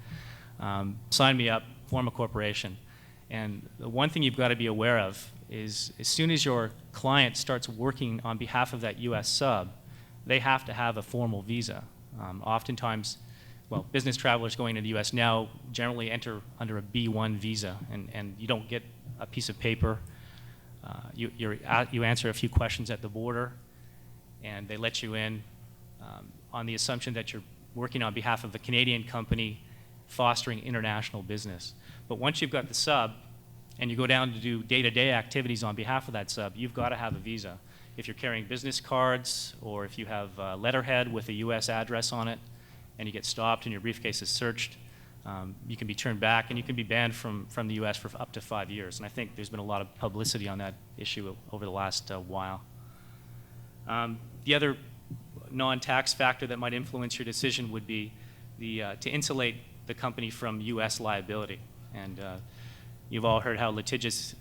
Sign me up, form a corporation. And the one thing you've got to be aware of is as soon as your client starts working on behalf of that U.S. sub, they have to have a formal visa. Oftentimes, business travelers going to the U.S. now generally enter under a B1 visa, and you don't get a piece of paper. You answer a few questions at the border, and they let you in on the assumption that you're working on behalf of a Canadian company fostering international business. But once you've got the sub, and you go down to do day-to-day activities on behalf of that sub, you've got to have a visa. If you're carrying business cards, or if you have a letterhead with a U.S. address on it, and you get stopped and your briefcase is searched, you can be turned back, and you can be banned from the U.S. for up to 5 years. And I think there's been a lot of publicity on that issue over the last while. The other non-tax factor that might influence your decision would be to insulate the company from U.S. liability. And you've all heard how litigious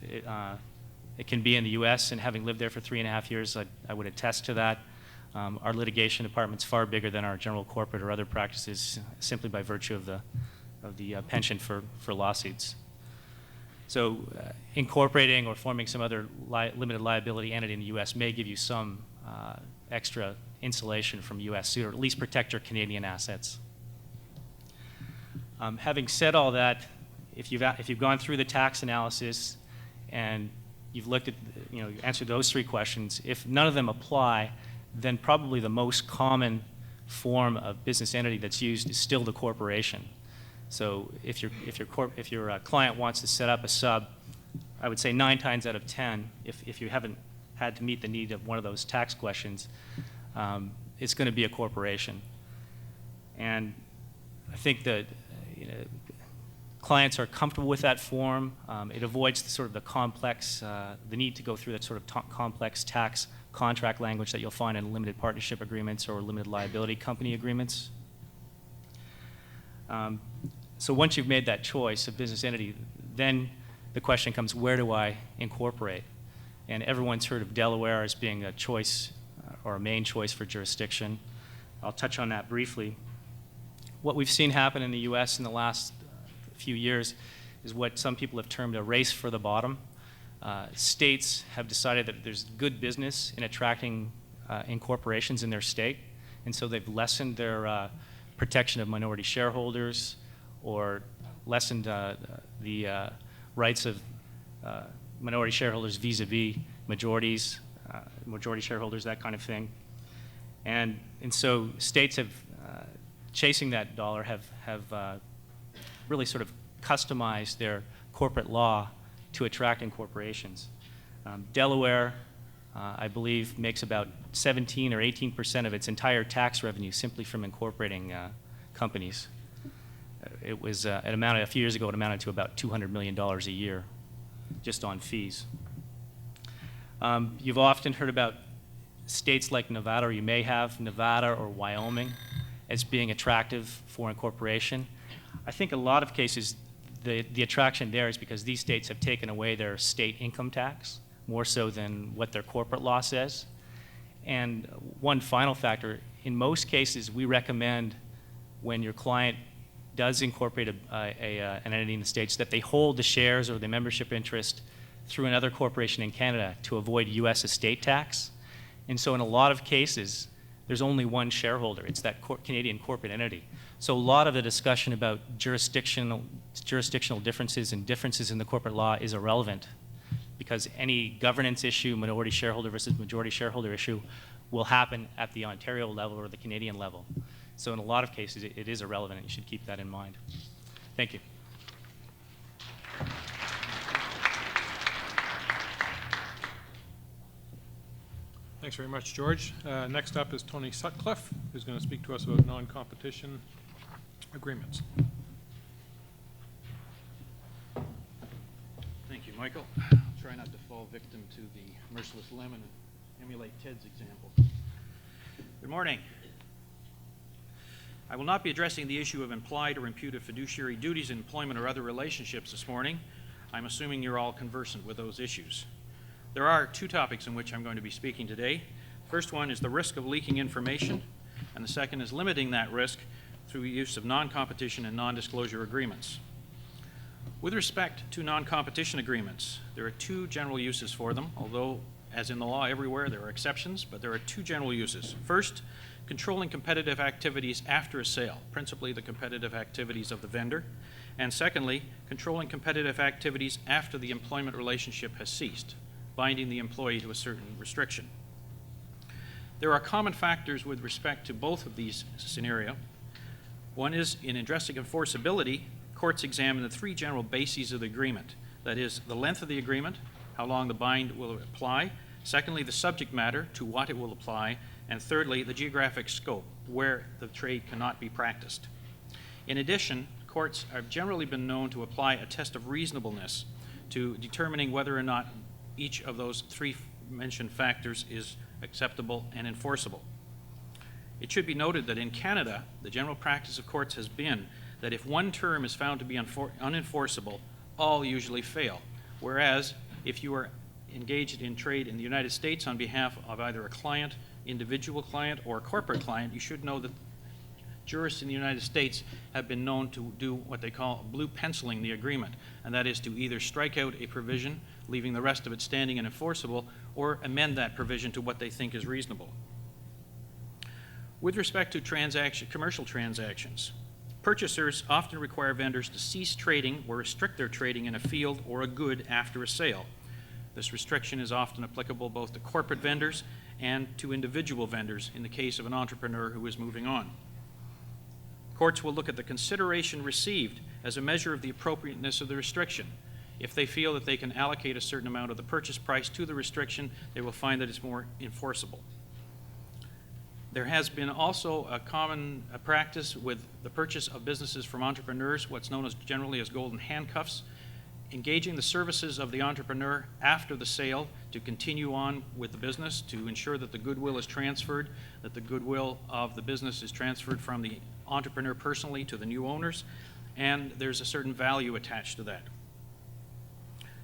it can be in the U.S., and having lived there for 3.5 years, I would attest to that. Our litigation department's far bigger than our general corporate or other practices, simply by virtue of the penchant for lawsuits. So incorporating or forming some other limited liability entity in the U.S. may give you some extra insulation from U.S. suit, or at least protect your Canadian assets. Having said all that, if you've gone through the tax analysis and you've looked at, you answered those 3 questions, if none of them apply, then probably the most common form of business entity that's used is still the corporation. So if your client wants to set up a sub, I would say 9 times out of 10, if you haven't had to meet the need of one of those tax questions, it's going to be a corporation. And I think that clients are comfortable with that form. It avoids the complex, the need to go through that sort of complex tax contract language that you'll find in limited partnership agreements or limited liability company agreements. So once you've made that choice of business entity, then the question comes, where do I incorporate? And everyone's heard of Delaware as being a choice or a main choice for jurisdiction. I'll touch on that briefly. What we've seen happen in the U.S. in the last few years is what some people have termed a race for the bottom. States have decided that there's good business in attracting incorporations in their state, and so they've lessened their protection of minority shareholders or lessened the rights of minority shareholders vis-a-vis majority shareholders, that kind of thing. And so states have, chasing that dollar, have really sort of customized their corporate law to attract incorporations. Delaware, I believe, makes about 17 or 18% of its entire tax revenue simply from incorporating companies. It was, a few years ago, it amounted to about $200 million a year just on fees. You've often heard about states like Nevada, or you may have Nevada or Wyoming as being attractive for incorporation. I think a lot of cases the attraction there is because these states have taken away their state income tax more so than what their corporate law says. And one final factor, in most cases we recommend when your client does incorporate an entity in the States that they hold the shares or the membership interest through another corporation in Canada to avoid U.S. estate tax. And so in a lot of cases, there's only one shareholder. It's that Canadian corporate entity. So a lot of the discussion about jurisdictional differences and differences in the corporate law is irrelevant, because any governance issue, minority shareholder versus majority shareholder issue, will happen at the Ontario level or the Canadian level. So in a lot of cases, it is irrelevant, and you should keep that in mind. Thank you. Thanks very much, George. Next up is Tony Sutcliffe, who's going to speak to us about non-competition agreements. Thank you, Michael. I'll try not to fall victim to the merciless lemon and emulate Ted's example. Good morning. I will not be addressing the issue of implied or imputed fiduciary duties in employment or other relationships this morning. I'm assuming you're all conversant with those issues. There are 2 topics in which I'm going to be speaking today. First one is the risk of leaking information, and the second is limiting that risk through use of non-competition and non-disclosure agreements. With respect to non-competition agreements, there are 2 general uses for them, although, as in the law everywhere, there are exceptions, but there are 2 general uses. First, controlling competitive activities after a sale, principally the competitive activities of the vendor. And secondly, controlling competitive activities after the employment relationship has ceased, binding the employee to a certain restriction. There are common factors with respect to both of these scenarios. One is, in addressing enforceability, courts examine the 3 general bases of the agreement. That is, the length of the agreement, how long the bind will apply. Secondly, the subject matter, to what it will apply. And thirdly, the geographic scope, where the trade cannot be practiced. In addition, courts have generally been known to apply a test of reasonableness to determining whether or not each of those 3 mentioned factors is acceptable and enforceable. It should be noted that in Canada, the general practice of courts has been that if one term is found to be unenforceable, all usually fail. Whereas if you are engaged in trade in the United States on behalf of either a client, individual client, or a corporate client, you should know that jurists in the United States have been known to do what they call blue penciling the agreement, and that is to either strike out a provision, leaving the rest of it standing and enforceable, or amend that provision to what they think is reasonable. With respect to commercial transactions, purchasers often require vendors to cease trading or restrict their trading in a field or a good after a sale. This restriction is often applicable both to corporate vendors and to individual vendors in the case of an entrepreneur who is moving on. Courts will look at the consideration received as a measure of the appropriateness of the restriction. If they feel that they can allocate a certain amount of the purchase price to the restriction, they will find that it's more enforceable. There has been also a common practice with the purchase of businesses from entrepreneurs, what's known as generally as golden handcuffs, engaging the services of the entrepreneur after the sale to continue on with the business, to ensure that the goodwill is transferred, that the goodwill of the business is transferred from the entrepreneur personally to the new owners, and there's a certain value attached to that.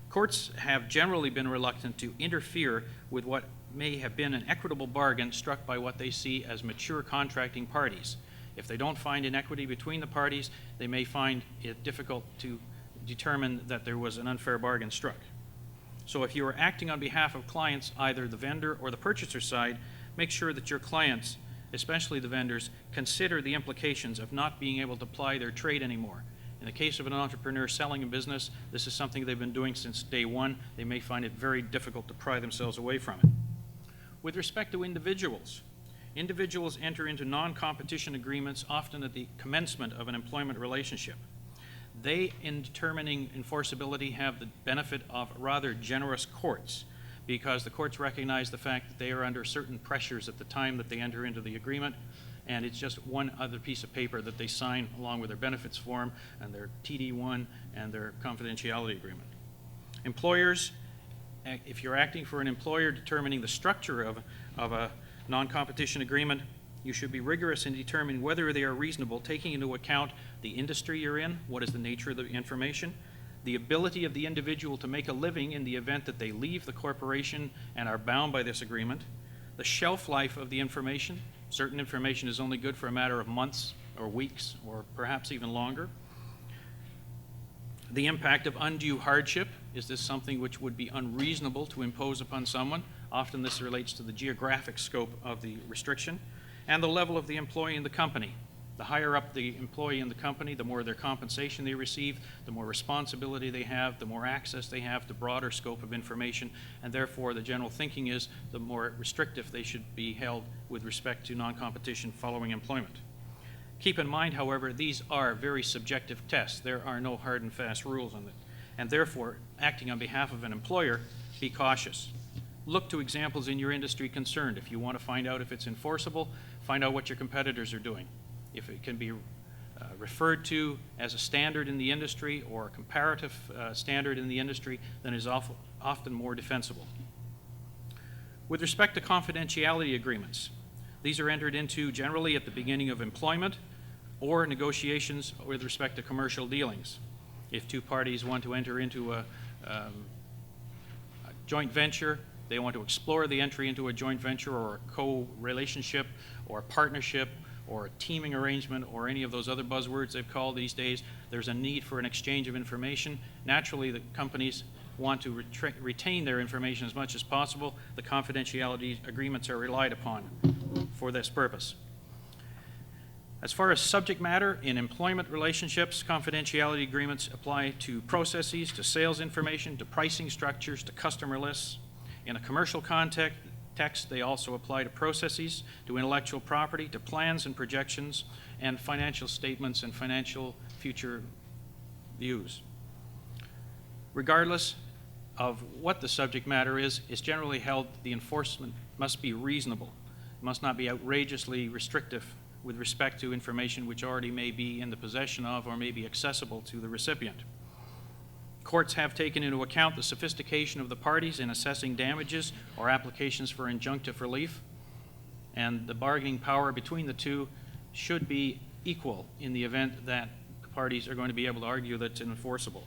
Courts have generally been reluctant to interfere with what may have been an equitable bargain struck by what they see as mature contracting parties. If they don't find inequity between the parties, they may find it difficult to determine that there was an unfair bargain struck. So if you are acting on behalf of clients, either the vendor or the purchaser side, make sure that your clients, especially the vendors, consider the implications of not being able to ply their trade anymore. In the case of an entrepreneur selling a business, this is something they've been doing since day one. They may find it very difficult to pry themselves away from it. With respect to individuals, individuals enter into non-competition agreements often at the commencement of an employment relationship. They, in determining enforceability, have the benefit of rather generous courts, because the courts recognize the fact that they are under certain pressures at the time that they enter into the agreement, and it's just one other piece of paper that they sign along with their benefits form and their TD1 and their confidentiality agreement. Employers, if you're acting for an employer determining the structure of a non-competition agreement, you should be rigorous in determining whether they are reasonable, taking into account the industry you're in, what is the nature of the information, the ability of the individual to make a living in the event that they leave the corporation and are bound by this agreement, the shelf life of the information. Certain information is only good for a matter of months or weeks or perhaps even longer. The impact of undue hardship. Is this something which would be unreasonable to impose upon someone? Often this relates to the geographic scope of the restriction. And the level of the employee in the company. The higher up the employee in the company, the more their compensation they receive, the more responsibility they have, the more access they have to broader scope of information, and therefore the general thinking is the more restrictive they should be held with respect to non-competition following employment. Keep in mind, however, these are very subjective tests. There are no hard and fast rules on it, and therefore, acting on behalf of an employer, be cautious. Look to examples in your industry concerned. If you want to find out if it's enforceable, find out what your competitors are doing. If it can be referred to as a standard in the industry or a comparative standard in the industry, then it is often more defensible. With respect to confidentiality agreements, these are entered into generally at the beginning of employment or negotiations with respect to commercial dealings. If two parties want to enter into a joint venture, they want to explore the entry into a joint venture or a co-relationship or a partnership or a teaming arrangement or any of those other buzzwords they've called these days, there's a need for an exchange of information. Naturally, the companies want to retain their information as much as possible. The confidentiality agreements are relied upon for this purpose. As far as subject matter in employment relationships, confidentiality agreements apply to processes, to sales information, to pricing structures, to customer lists. In a commercial context, they also apply to processes, to intellectual property, to plans and projections, and financial statements and financial future views. Regardless of what the subject matter is, it's generally held the enforcement must be reasonable. It must not be outrageously restrictive with respect to information which already may be in the possession of or may be accessible to the recipient. Courts have taken into account the sophistication of the parties in assessing damages or applications for injunctive relief, and the bargaining power between the two should be equal in the event that parties are going to be able to argue that it's enforceable.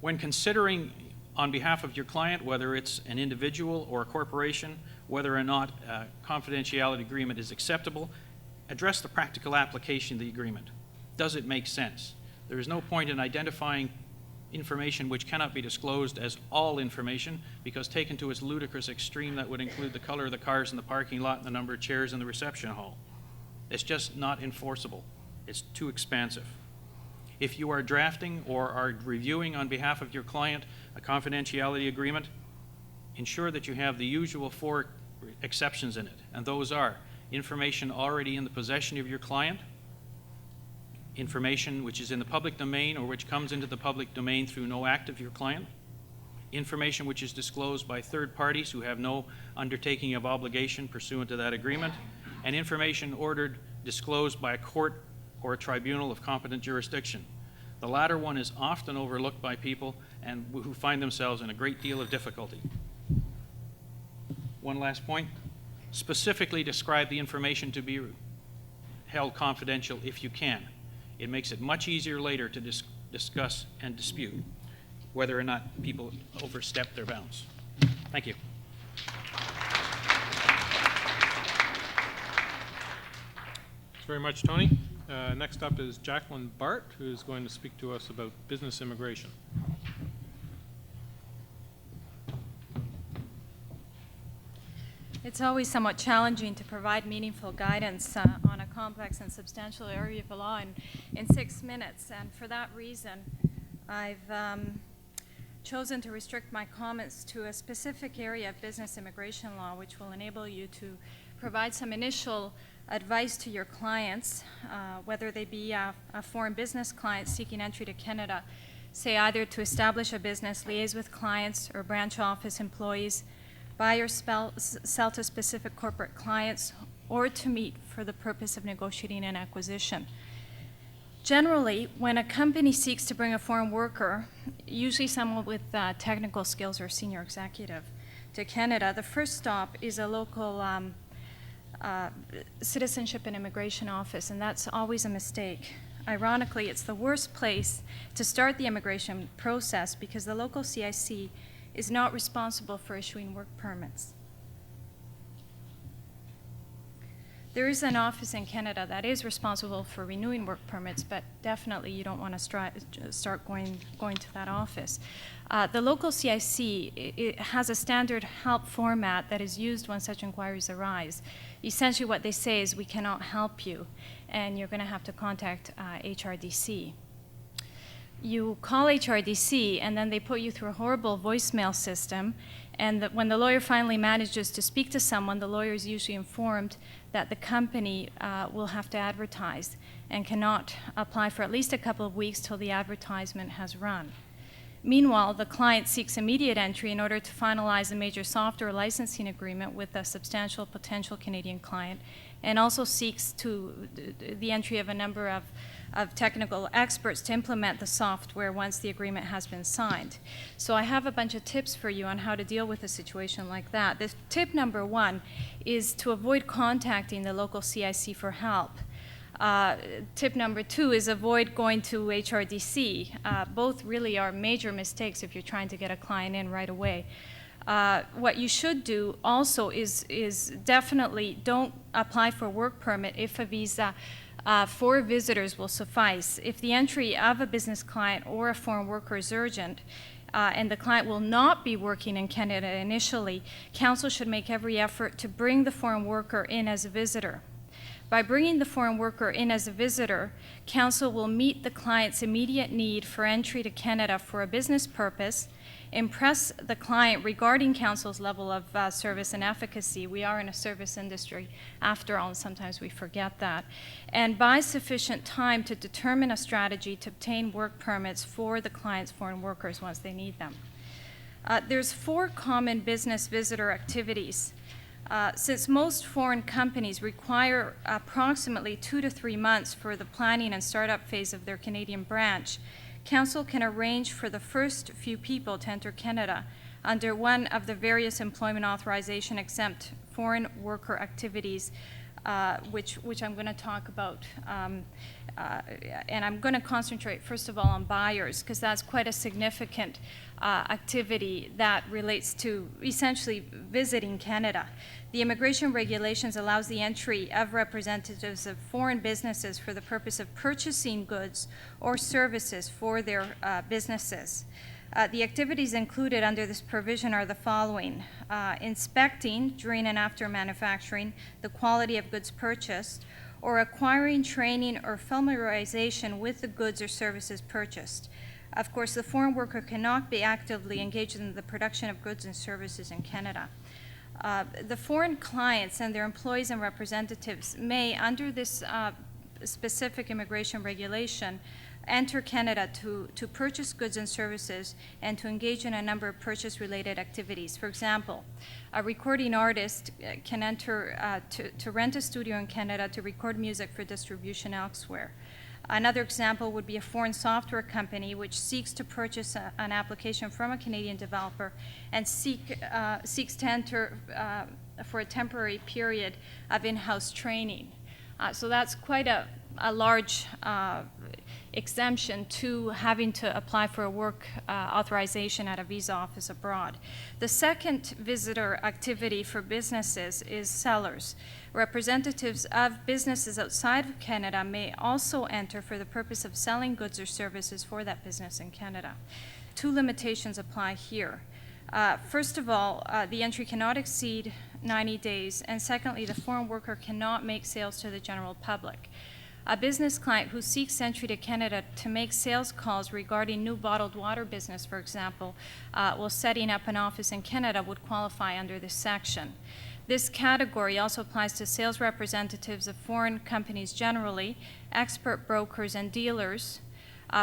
When considering on behalf of your client, whether it's an individual or a corporation, whether or not a confidentiality agreement is acceptable, address the practical application of the agreement. Does it make sense? There is no point in identifying information which cannot be disclosed as all information, because taken to its ludicrous extreme, that would include the color of the cars in the parking lot and the number of chairs in the reception hall. It's just not enforceable. It's too expansive. If you are drafting or are reviewing on behalf of your client a confidentiality agreement, ensure that you have the usual 4 exceptions in it, and those are information already in the possession of your client, information which is in the public domain or which comes into the public domain through no act of your client, information which is disclosed by third parties who have no undertaking of obligation pursuant to that agreement, and information ordered disclosed by a court or a tribunal of competent jurisdiction. The latter one is often overlooked by people and who find themselves in a great deal of difficulty. One last point. Specifically describe the information to be held confidential if you can. It makes it much easier later to discuss and dispute whether or not people overstep their bounds. Thank you. Thanks very much, Tony. Next up is Jacqueline Bart, who is going to speak to us about business immigration. It's always somewhat challenging to provide meaningful guidance on a complex and substantial area of law in 6 minutes, and for that reason, I've chosen to restrict my comments to a specific area of business immigration law, which will enable you to provide some initial advice to your clients, whether they be a foreign business client seeking entry to Canada, say either to establish a business, liaise with clients or branch office employees, buy or sell to specific corporate clients, or to meet for the purpose of negotiating an acquisition. Generally, when a company seeks to bring a foreign worker, usually someone with technical skills or senior executive, to Canada, the first stop is a local citizenship and immigration office, and that's always a mistake. Ironically, it's the worst place to start the immigration process because the local CIC is not responsible for issuing work permits. There is an office in Canada that is responsible for renewing work permits, but definitely you don't want to start going to that office. The local CIC it has a standard help format that is used when such inquiries arise. Essentially what they say is, we cannot help you, and you're going to have to contact HRDC. You call HRDC, and then they put you through a horrible voicemail system, and when the lawyer finally manages to speak to someone, the lawyer is usually informed that the company will have to advertise and cannot apply for at least a couple of weeks till the advertisement has run. Meanwhile, the client seeks immediate entry in order to finalize a major software licensing agreement with a substantial potential Canadian client, and also seeks the entry of a number of technical experts to implement the software once the agreement has been signed. So I have a bunch of tips for you on how to deal with a situation like that. The tip number 1 is to avoid contacting the local CIC for help. Tip number 2 is avoid going to HRDC. Both really are major mistakes if you're trying to get a client in right away. What you should do also is definitely don't apply for a work permit if a visa for visitors will suffice. If the entry of a business client or a foreign worker is urgent, and the client will not be working in Canada initially, counsel should make every effort to bring the foreign worker in as a visitor. By bringing the foreign worker in as a visitor, counsel will meet the client's immediate need for entry to Canada for a business purpose, impress the client regarding counsel's level of service and efficacy. We are in a service industry, after all, and sometimes we forget that. And buy sufficient time to determine a strategy to obtain work permits for the client's foreign workers once they need them. There's 4 common business visitor activities. Since most foreign companies require approximately 2 to 3 months for the planning and startup phase of their Canadian branch, counsel can arrange for the first few people to enter Canada under one of the various employment authorization exempt foreign worker activities which I'm going to talk about. And I'm going to concentrate, first of all, on buyers, because that's quite a significant activity that relates to essentially visiting Canada. The immigration regulations allows the entry of representatives of foreign businesses for the purpose of purchasing goods or services for their businesses. The activities included under this provision are the following: inspecting during and after manufacturing the quality of goods purchased, or acquiring, training, or familiarization with the goods or services purchased. Of course, the foreign worker cannot be actively engaged in the production of goods and services in Canada. The foreign clients and their employees and representatives may, under this specific immigration regulation, enter Canada to purchase goods and services and to engage in a number of purchase-related activities. For example, a recording artist can enter to rent a studio in Canada to record music for distribution elsewhere. Another example would be a foreign software company which seeks to purchase an application from a Canadian developer and seeks to enter for a temporary period of in-house training. So that's quite a large exemption to having to apply for a work authorization at a visa office abroad. The second visitor activity for businesses is sellers. Representatives of businesses outside of Canada may also enter for the purpose of selling goods or services for that business in Canada. Two limitations apply here. First of all, the entry cannot exceed 90 days, and secondly, the foreign worker cannot make sales to the general public. A business client who seeks entry to Canada to make sales calls regarding new bottled water business, for example, while setting up an office in Canada would qualify under this section. This category also applies to sales representatives of foreign companies generally, expert brokers and dealers,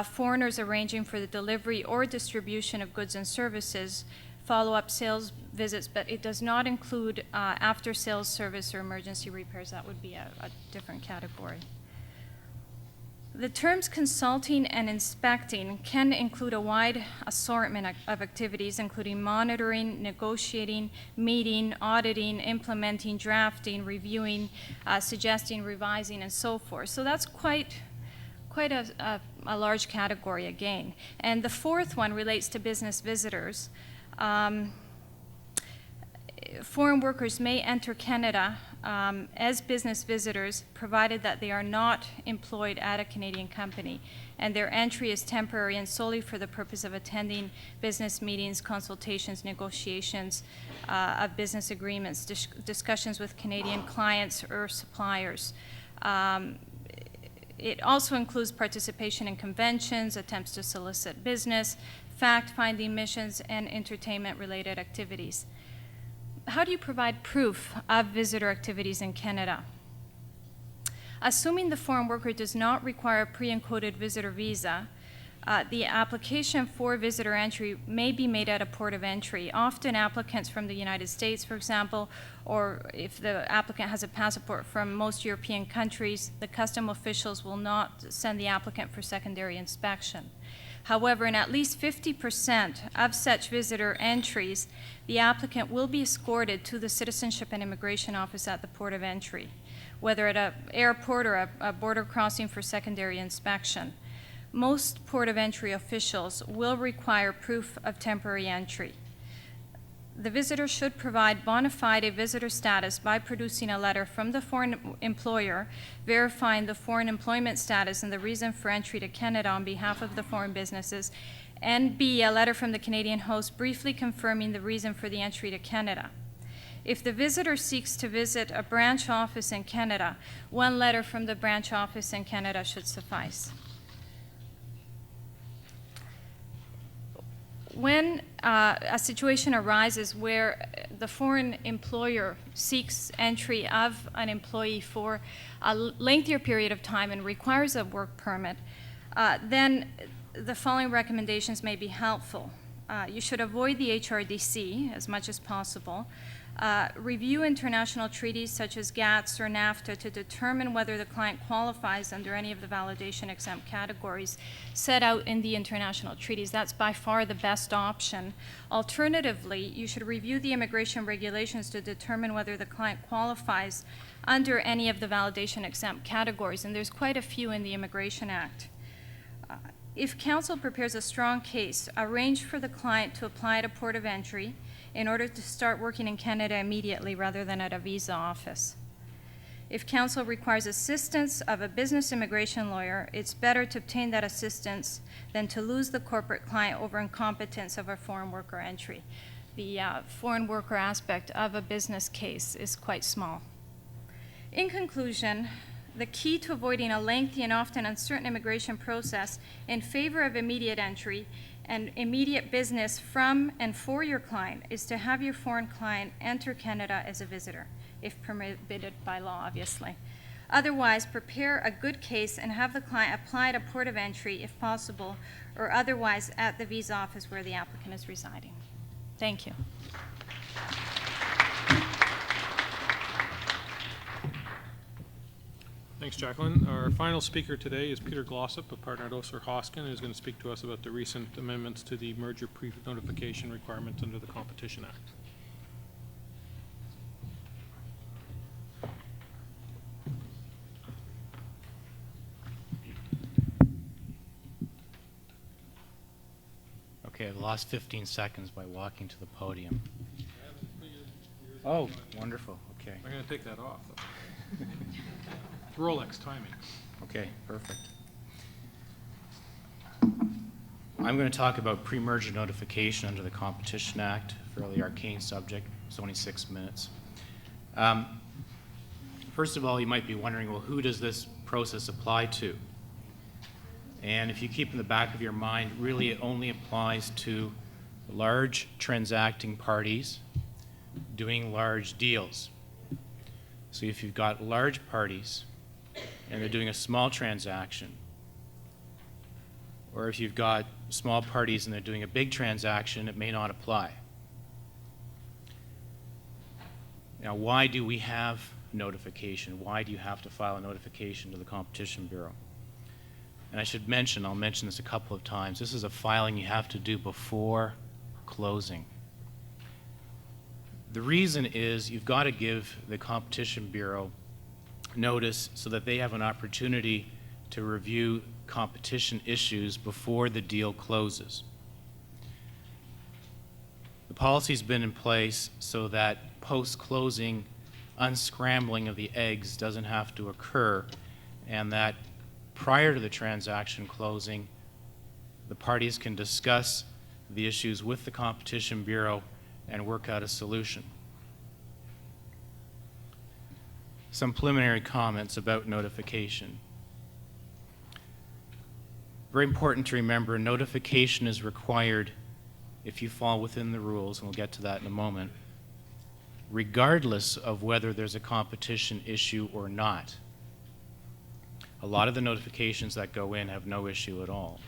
foreigners arranging for the delivery or distribution of goods and services, follow-up sales visits, but it does not include after-sales service or emergency repairs. That would be a different category. The terms consulting and inspecting can include a wide assortment of activities, including monitoring, negotiating, meeting, auditing, implementing, drafting, reviewing, suggesting, revising, and so forth. So that's quite a large category again. And the fourth one relates to business visitors. Foreign workers may enter Canada as business visitors, provided that they are not employed at a Canadian company, and their entry is temporary and solely for the purpose of attending business meetings, consultations, negotiations of business agreements, discussions with Canadian clients or suppliers. It also includes participation in conventions, attempts to solicit business, fact-finding missions, and entertainment-related activities. How do you provide proof of visitor activities in Canada? Assuming the foreign worker does not require a pre-encoded visitor visa, the application for visitor entry may be made at a port of entry. Often applicants from the United States, for example, or if the applicant has a passport from most European countries, the custom officials will not send the applicant for secondary inspection. However, in at least 50% of such visitor entries, the applicant will be escorted to the Citizenship and Immigration Office at the port of entry, whether at an airport or a border crossing for secondary inspection. Most port of entry officials will require proof of temporary entry. The visitor should provide bona fide visitor status by producing a letter from the foreign employer verifying the foreign employment status and the reason for entry to Canada on behalf of the foreign businesses, and B, a letter from the Canadian host briefly confirming the reason for the entry to Canada. If the visitor seeks to visit a branch office in Canada, one letter from the branch office in Canada should suffice. When a situation arises where the foreign employer seeks entry of an employee for a lengthier period of time and requires a work permit, then the following recommendations may be helpful. You should avoid the HRDC as much as possible. Review international treaties such as GATS or NAFTA to determine whether the client qualifies under any of the validation exempt categories set out in the international treaties. That's by far the best option. Alternatively, you should review the immigration regulations to determine whether the client qualifies under any of the validation exempt categories, and there's quite a few in the Immigration Act. If counsel prepares a strong case, arrange for the client to apply at a port of entry in order to start working in Canada immediately rather than at a visa office. If counsel requires assistance of a business immigration lawyer, it's better to obtain that assistance than to lose the corporate client over incompetence of a foreign worker entry. The foreign worker aspect of a business case is quite small. In conclusion, the key to avoiding a lengthy and often uncertain immigration process in favor of immediate entry and immediate business from and for your client is to have your foreign client enter Canada as a visitor, if permitted by law, obviously. Otherwise, prepare a good case and have the client apply at a port of entry, if possible, or otherwise at the visa office where the applicant is residing. Thank you. Thanks, Jacqueline. Our final speaker today is Peter Glossop, a partner at Osler Hoskin, who's going to speak to us about the recent amendments to the merger pre-notification requirements under the Competition Act. Okay, I've lost 15 seconds by walking to the podium. Oh, wonderful. Okay. I'm going to take that off, though. Rolex timing. Okay, perfect. I'm going to talk about pre-merger notification under the Competition Act, fairly arcane subject. It's only 6 minutes. First of all, you might be wondering, well, who does this process apply to? And if you keep in the back of your mind, really it only applies to large transacting parties doing large deals. So if you've got large parties and they're doing a small transaction, or if you've got small parties and they're doing a big transaction, it may not apply. Now, why do we have notification? Why do you have to file a notification to the Competition Bureau? And I should mention, I'll mention this a couple of times, this is a filing you have to do before closing. The reason is you've got to give the Competition Bureau notice so that they have an opportunity to review competition issues before the deal closes. The policy's been in place so that post-closing unscrambling of the eggs doesn't have to occur, and that prior to the transaction closing, the parties can discuss the issues with the Competition Bureau and work out a solution. Some preliminary comments about notification. Very important to remember, notification is required if you fall within the rules, and we'll get to that in a moment, regardless of whether there's a competition issue or not. A lot of the notifications that go in have no issue at all.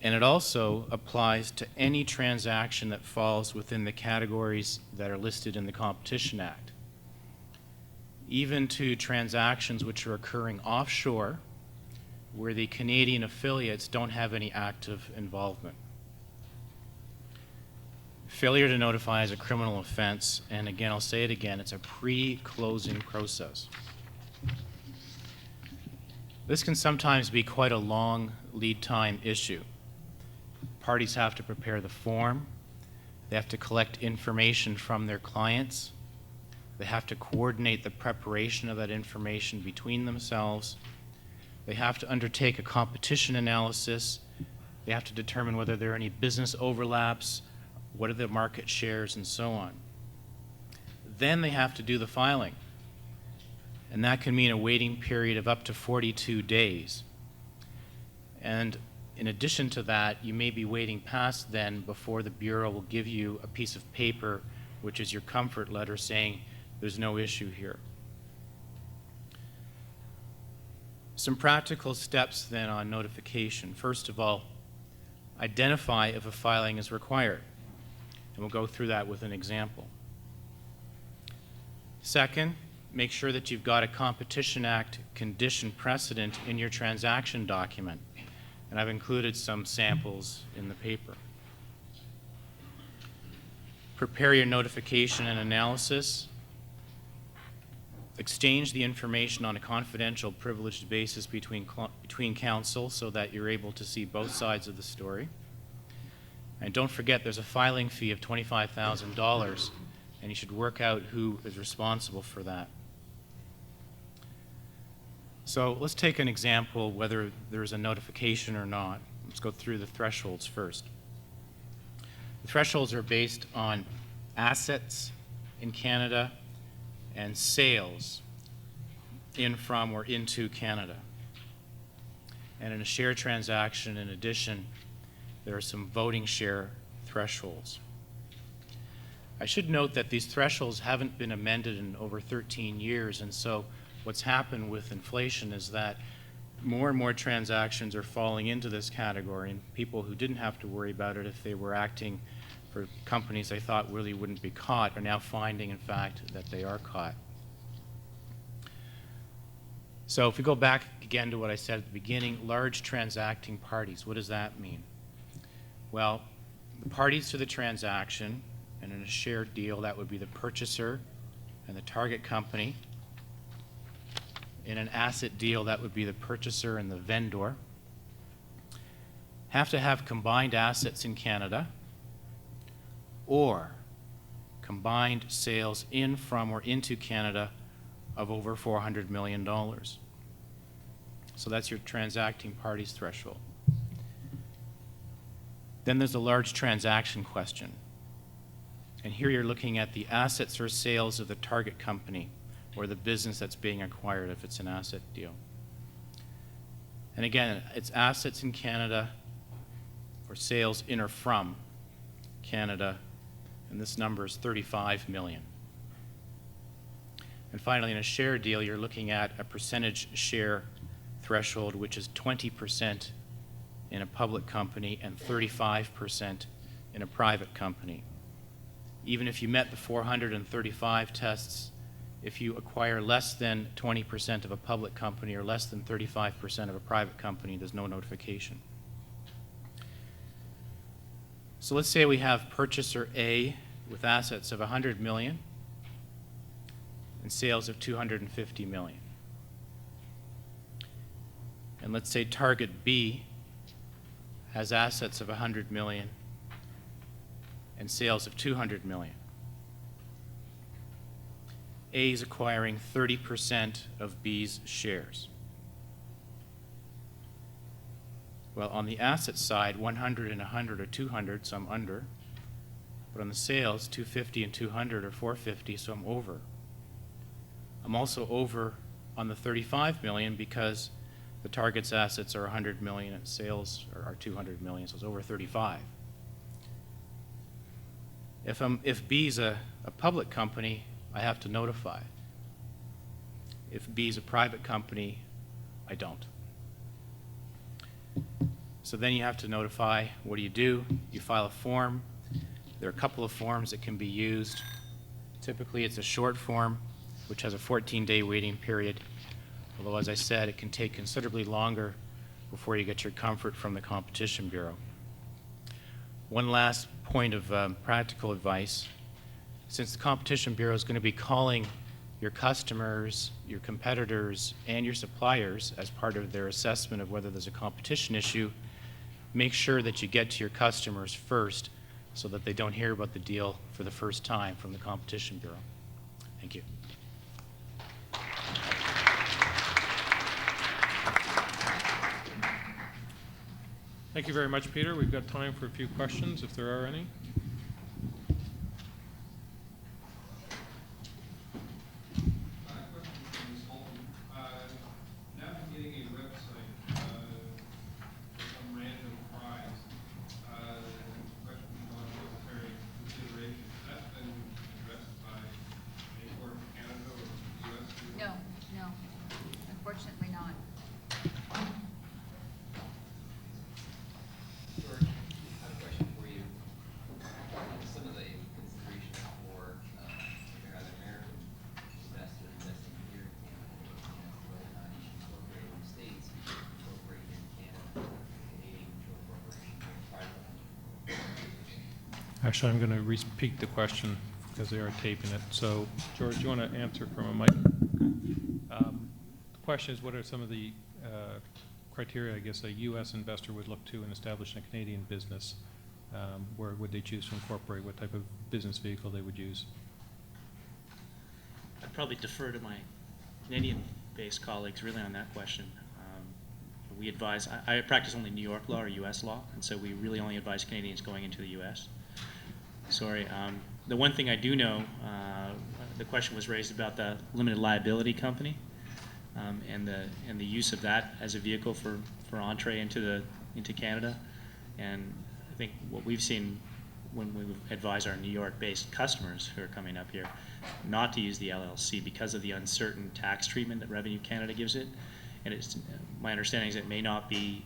And it also applies to any transaction that falls within the categories that are listed in the Competition Act. Even to transactions which are occurring offshore, where the Canadian affiliates don't have any active involvement. Failure to notify is a criminal offense, and again, I'll say it again, it's a pre-closing process. This can sometimes be quite a long lead time issue. Parties have to prepare the form, they have to collect information from their clients, they have to coordinate the preparation of that information between themselves, they have to undertake a competition analysis, they have to determine whether there are any business overlaps, what are the market shares, and so on. Then they have to do the filing, and that can mean a waiting period of up to 42 days. And in addition to that, you may be waiting past then before the Bureau will give you a piece of paper, which is your comfort letter saying there's no issue here. Some practical steps then on notification. First of all, identify if a filing is required. and we'll go through that with an example. Second, make sure that you've got a Competition Act condition precedent in your transaction document, and I've included some samples in the paper. Prepare your notification and analysis. Exchange the information on a confidential, privileged basis between counsel so that you're able to see both sides of the story. And don't forget there's a filing fee of $25,000, and you should work out who is responsible for that. So let's take an example whether there's a notification or not. Let's go through the thresholds first. The thresholds are based on assets in Canada and sales in, from, or into Canada. And in a share transaction, in addition, there are some voting share thresholds. I should note that these thresholds haven't been amended in over 13 years, and so what's happened with inflation is that more and more transactions are falling into this category, and people who didn't have to worry about it if they were acting for companies they thought really wouldn't be caught are now finding, in fact, that they are caught. So if we go back again to what I said at the beginning, large transacting parties, what does that mean? Well, the parties to the transaction, and in a shared deal, that would be the purchaser and the target company. In an asset deal, that would be the purchaser and the vendor. Have to have combined assets in Canada, or combined sales in, from, or into Canada of over $400 million. So that's your transacting parties threshold. Then there's a large transaction question. And here you're looking at the assets or sales of the target company or the business that's being acquired if it's an asset deal. And again, it's assets in Canada or sales in or from Canada, and this number is 35 million. And finally, in a share deal, you're looking at a percentage share threshold, which is 20% in a public company and 35% in a private company. Even if you met the 435 tests, if you acquire less than 20% of a public company or less than 35% of a private company, there's no notification. So let's say we have purchaser A with assets of 100 million and sales of 250 million. And let's say target B has assets of 100 million and sales of 200 million. A is acquiring 30% of B's shares. Well, on the asset side, 100 and 100 are 200, so I'm under. But on the sales, 250 and 200 are 450, so I'm over. I'm also over on the 35 million because the target's assets are 100 million and sales are 200 million, so it's over 35. If B's a public company, I have to notify. If B's a private company, I don't. So then you have to notify. What do? You file a form. There are a couple of forms that can be used. Typically, it's a short form, which has a 14-day waiting period. Although, as I said, it can take considerably longer before you get your comfort from the Competition Bureau. One last point of practical advice. Since the Competition Bureau is going to be calling your customers, your competitors, and your suppliers as part of their assessment of whether there's a competition issue, make sure that you get to your customers first so that they don't hear about the deal for the first time from the Competition Bureau. Thank you. Thank you very much, Peter. We've got time for a few questions, if there are any. No, unfortunately not. George, I have a question for you. Actually, I'm going to repeat the question because they are taping it. So, George, do you want to answer from a mic? The question is, what are some of the criteria, I guess, a U.S. investor would look to in establishing a Canadian business? Where would they choose to incorporate? What type of business vehicle they would use? I'd probably defer to my Canadian-based colleagues really on that question. We advise, I practice only New York law or U.S. law, and so we really only advise Canadians going into the U.S. Sorry. The one thing I do know, the question was raised about the limited liability company and the use of that as a vehicle for entree into Canada. And I think what we've seen when we advise our New York-based customers who are coming up here not to use the LLC because of the uncertain tax treatment that Revenue Canada gives it. And my understanding is it may not be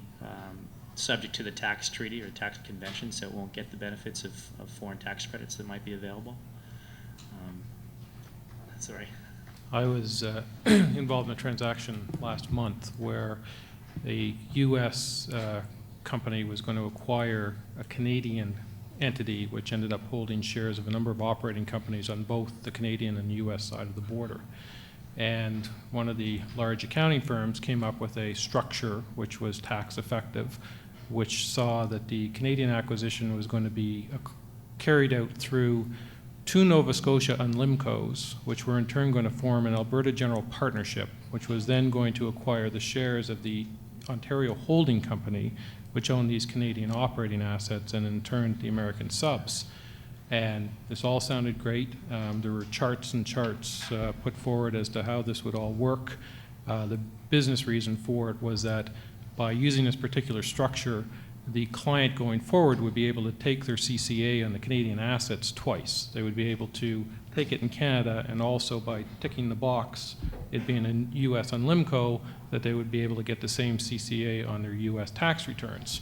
subject to the tax treaty or tax convention, so it won't get the benefits of foreign tax credits that might be available. Sorry. I was involved in a transaction last month where a U.S. Company was going to acquire a Canadian entity which ended up holding shares of a number of operating companies on both the Canadian and U.S. side of the border. And one of the large accounting firms came up with a structure which was tax effective, which saw that the Canadian acquisition was going to be carried out through two Nova Scotia Unlimcos, which were in turn going to form an Alberta General Partnership, which was then going to acquire the shares of the Ontario Holding Company, which owned these Canadian operating assets, and in turn the American subs. And this all sounded great. There were charts and charts put forward as to how this would all work. The business reason for it was that by using this particular structure, the client going forward would be able to take their CCA on the Canadian assets twice. They would be able to take it in Canada, and also by ticking the box, it being a U.S. Unlimco, that they would be able to get the same CCA on their U.S. tax returns.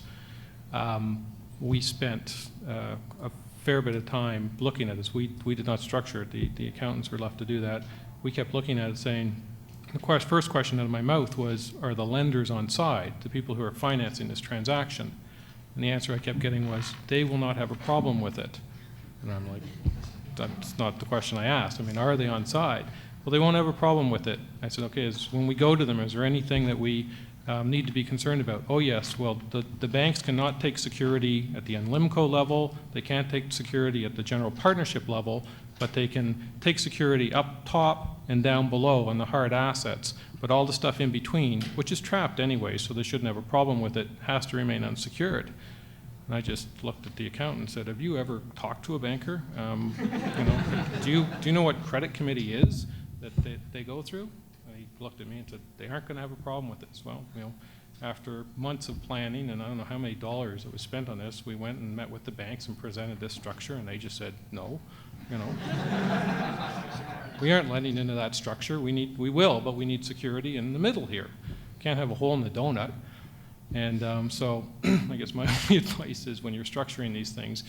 We spent a fair bit of time looking at this. We did not structure it. The accountants were left to do that. We kept looking at it saying, the first question out of my mouth was, are the lenders on side, the people who are financing this transaction? And the answer I kept getting was, they will not have a problem with it. And I'm like, that's not the question I asked. I mean, are they on side? Well, they won't have a problem with it. I said, okay, when we go to them, is there anything that we need to be concerned about? Oh, yes. Well, the banks cannot take security at the Unlimco level. They can't take security at the general partnership level, but they can take security up top and down below on the hard assets. But all the stuff in between, which is trapped anyway, so they shouldn't have a problem with it, has to remain unsecured. And I just looked at the accountant and said, have you ever talked to a banker? Do you know what credit committee is that they go through? And he looked at me and said, they aren't going to have a problem with this. Well, after months of planning, and I don't know how many dollars that was spent on this, we went and met with the banks and presented this structure, and they just said, no, we aren't lending into that structure. We will, but we need security in the middle here. Can't have a hole in the donut. And so I guess my only advice is, when you're structuring these things,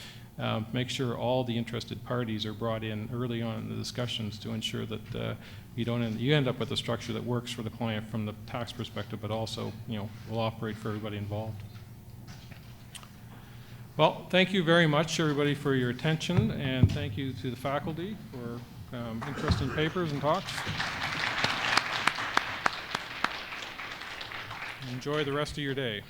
make sure all the interested parties are brought in early on in the discussions to ensure that you end up with a structure that works for the client from the tax perspective, but also will operate for everybody involved. Well, thank you very much, everybody, for your attention, and thank you to the faculty for interesting papers and talks. Enjoy the rest of your day.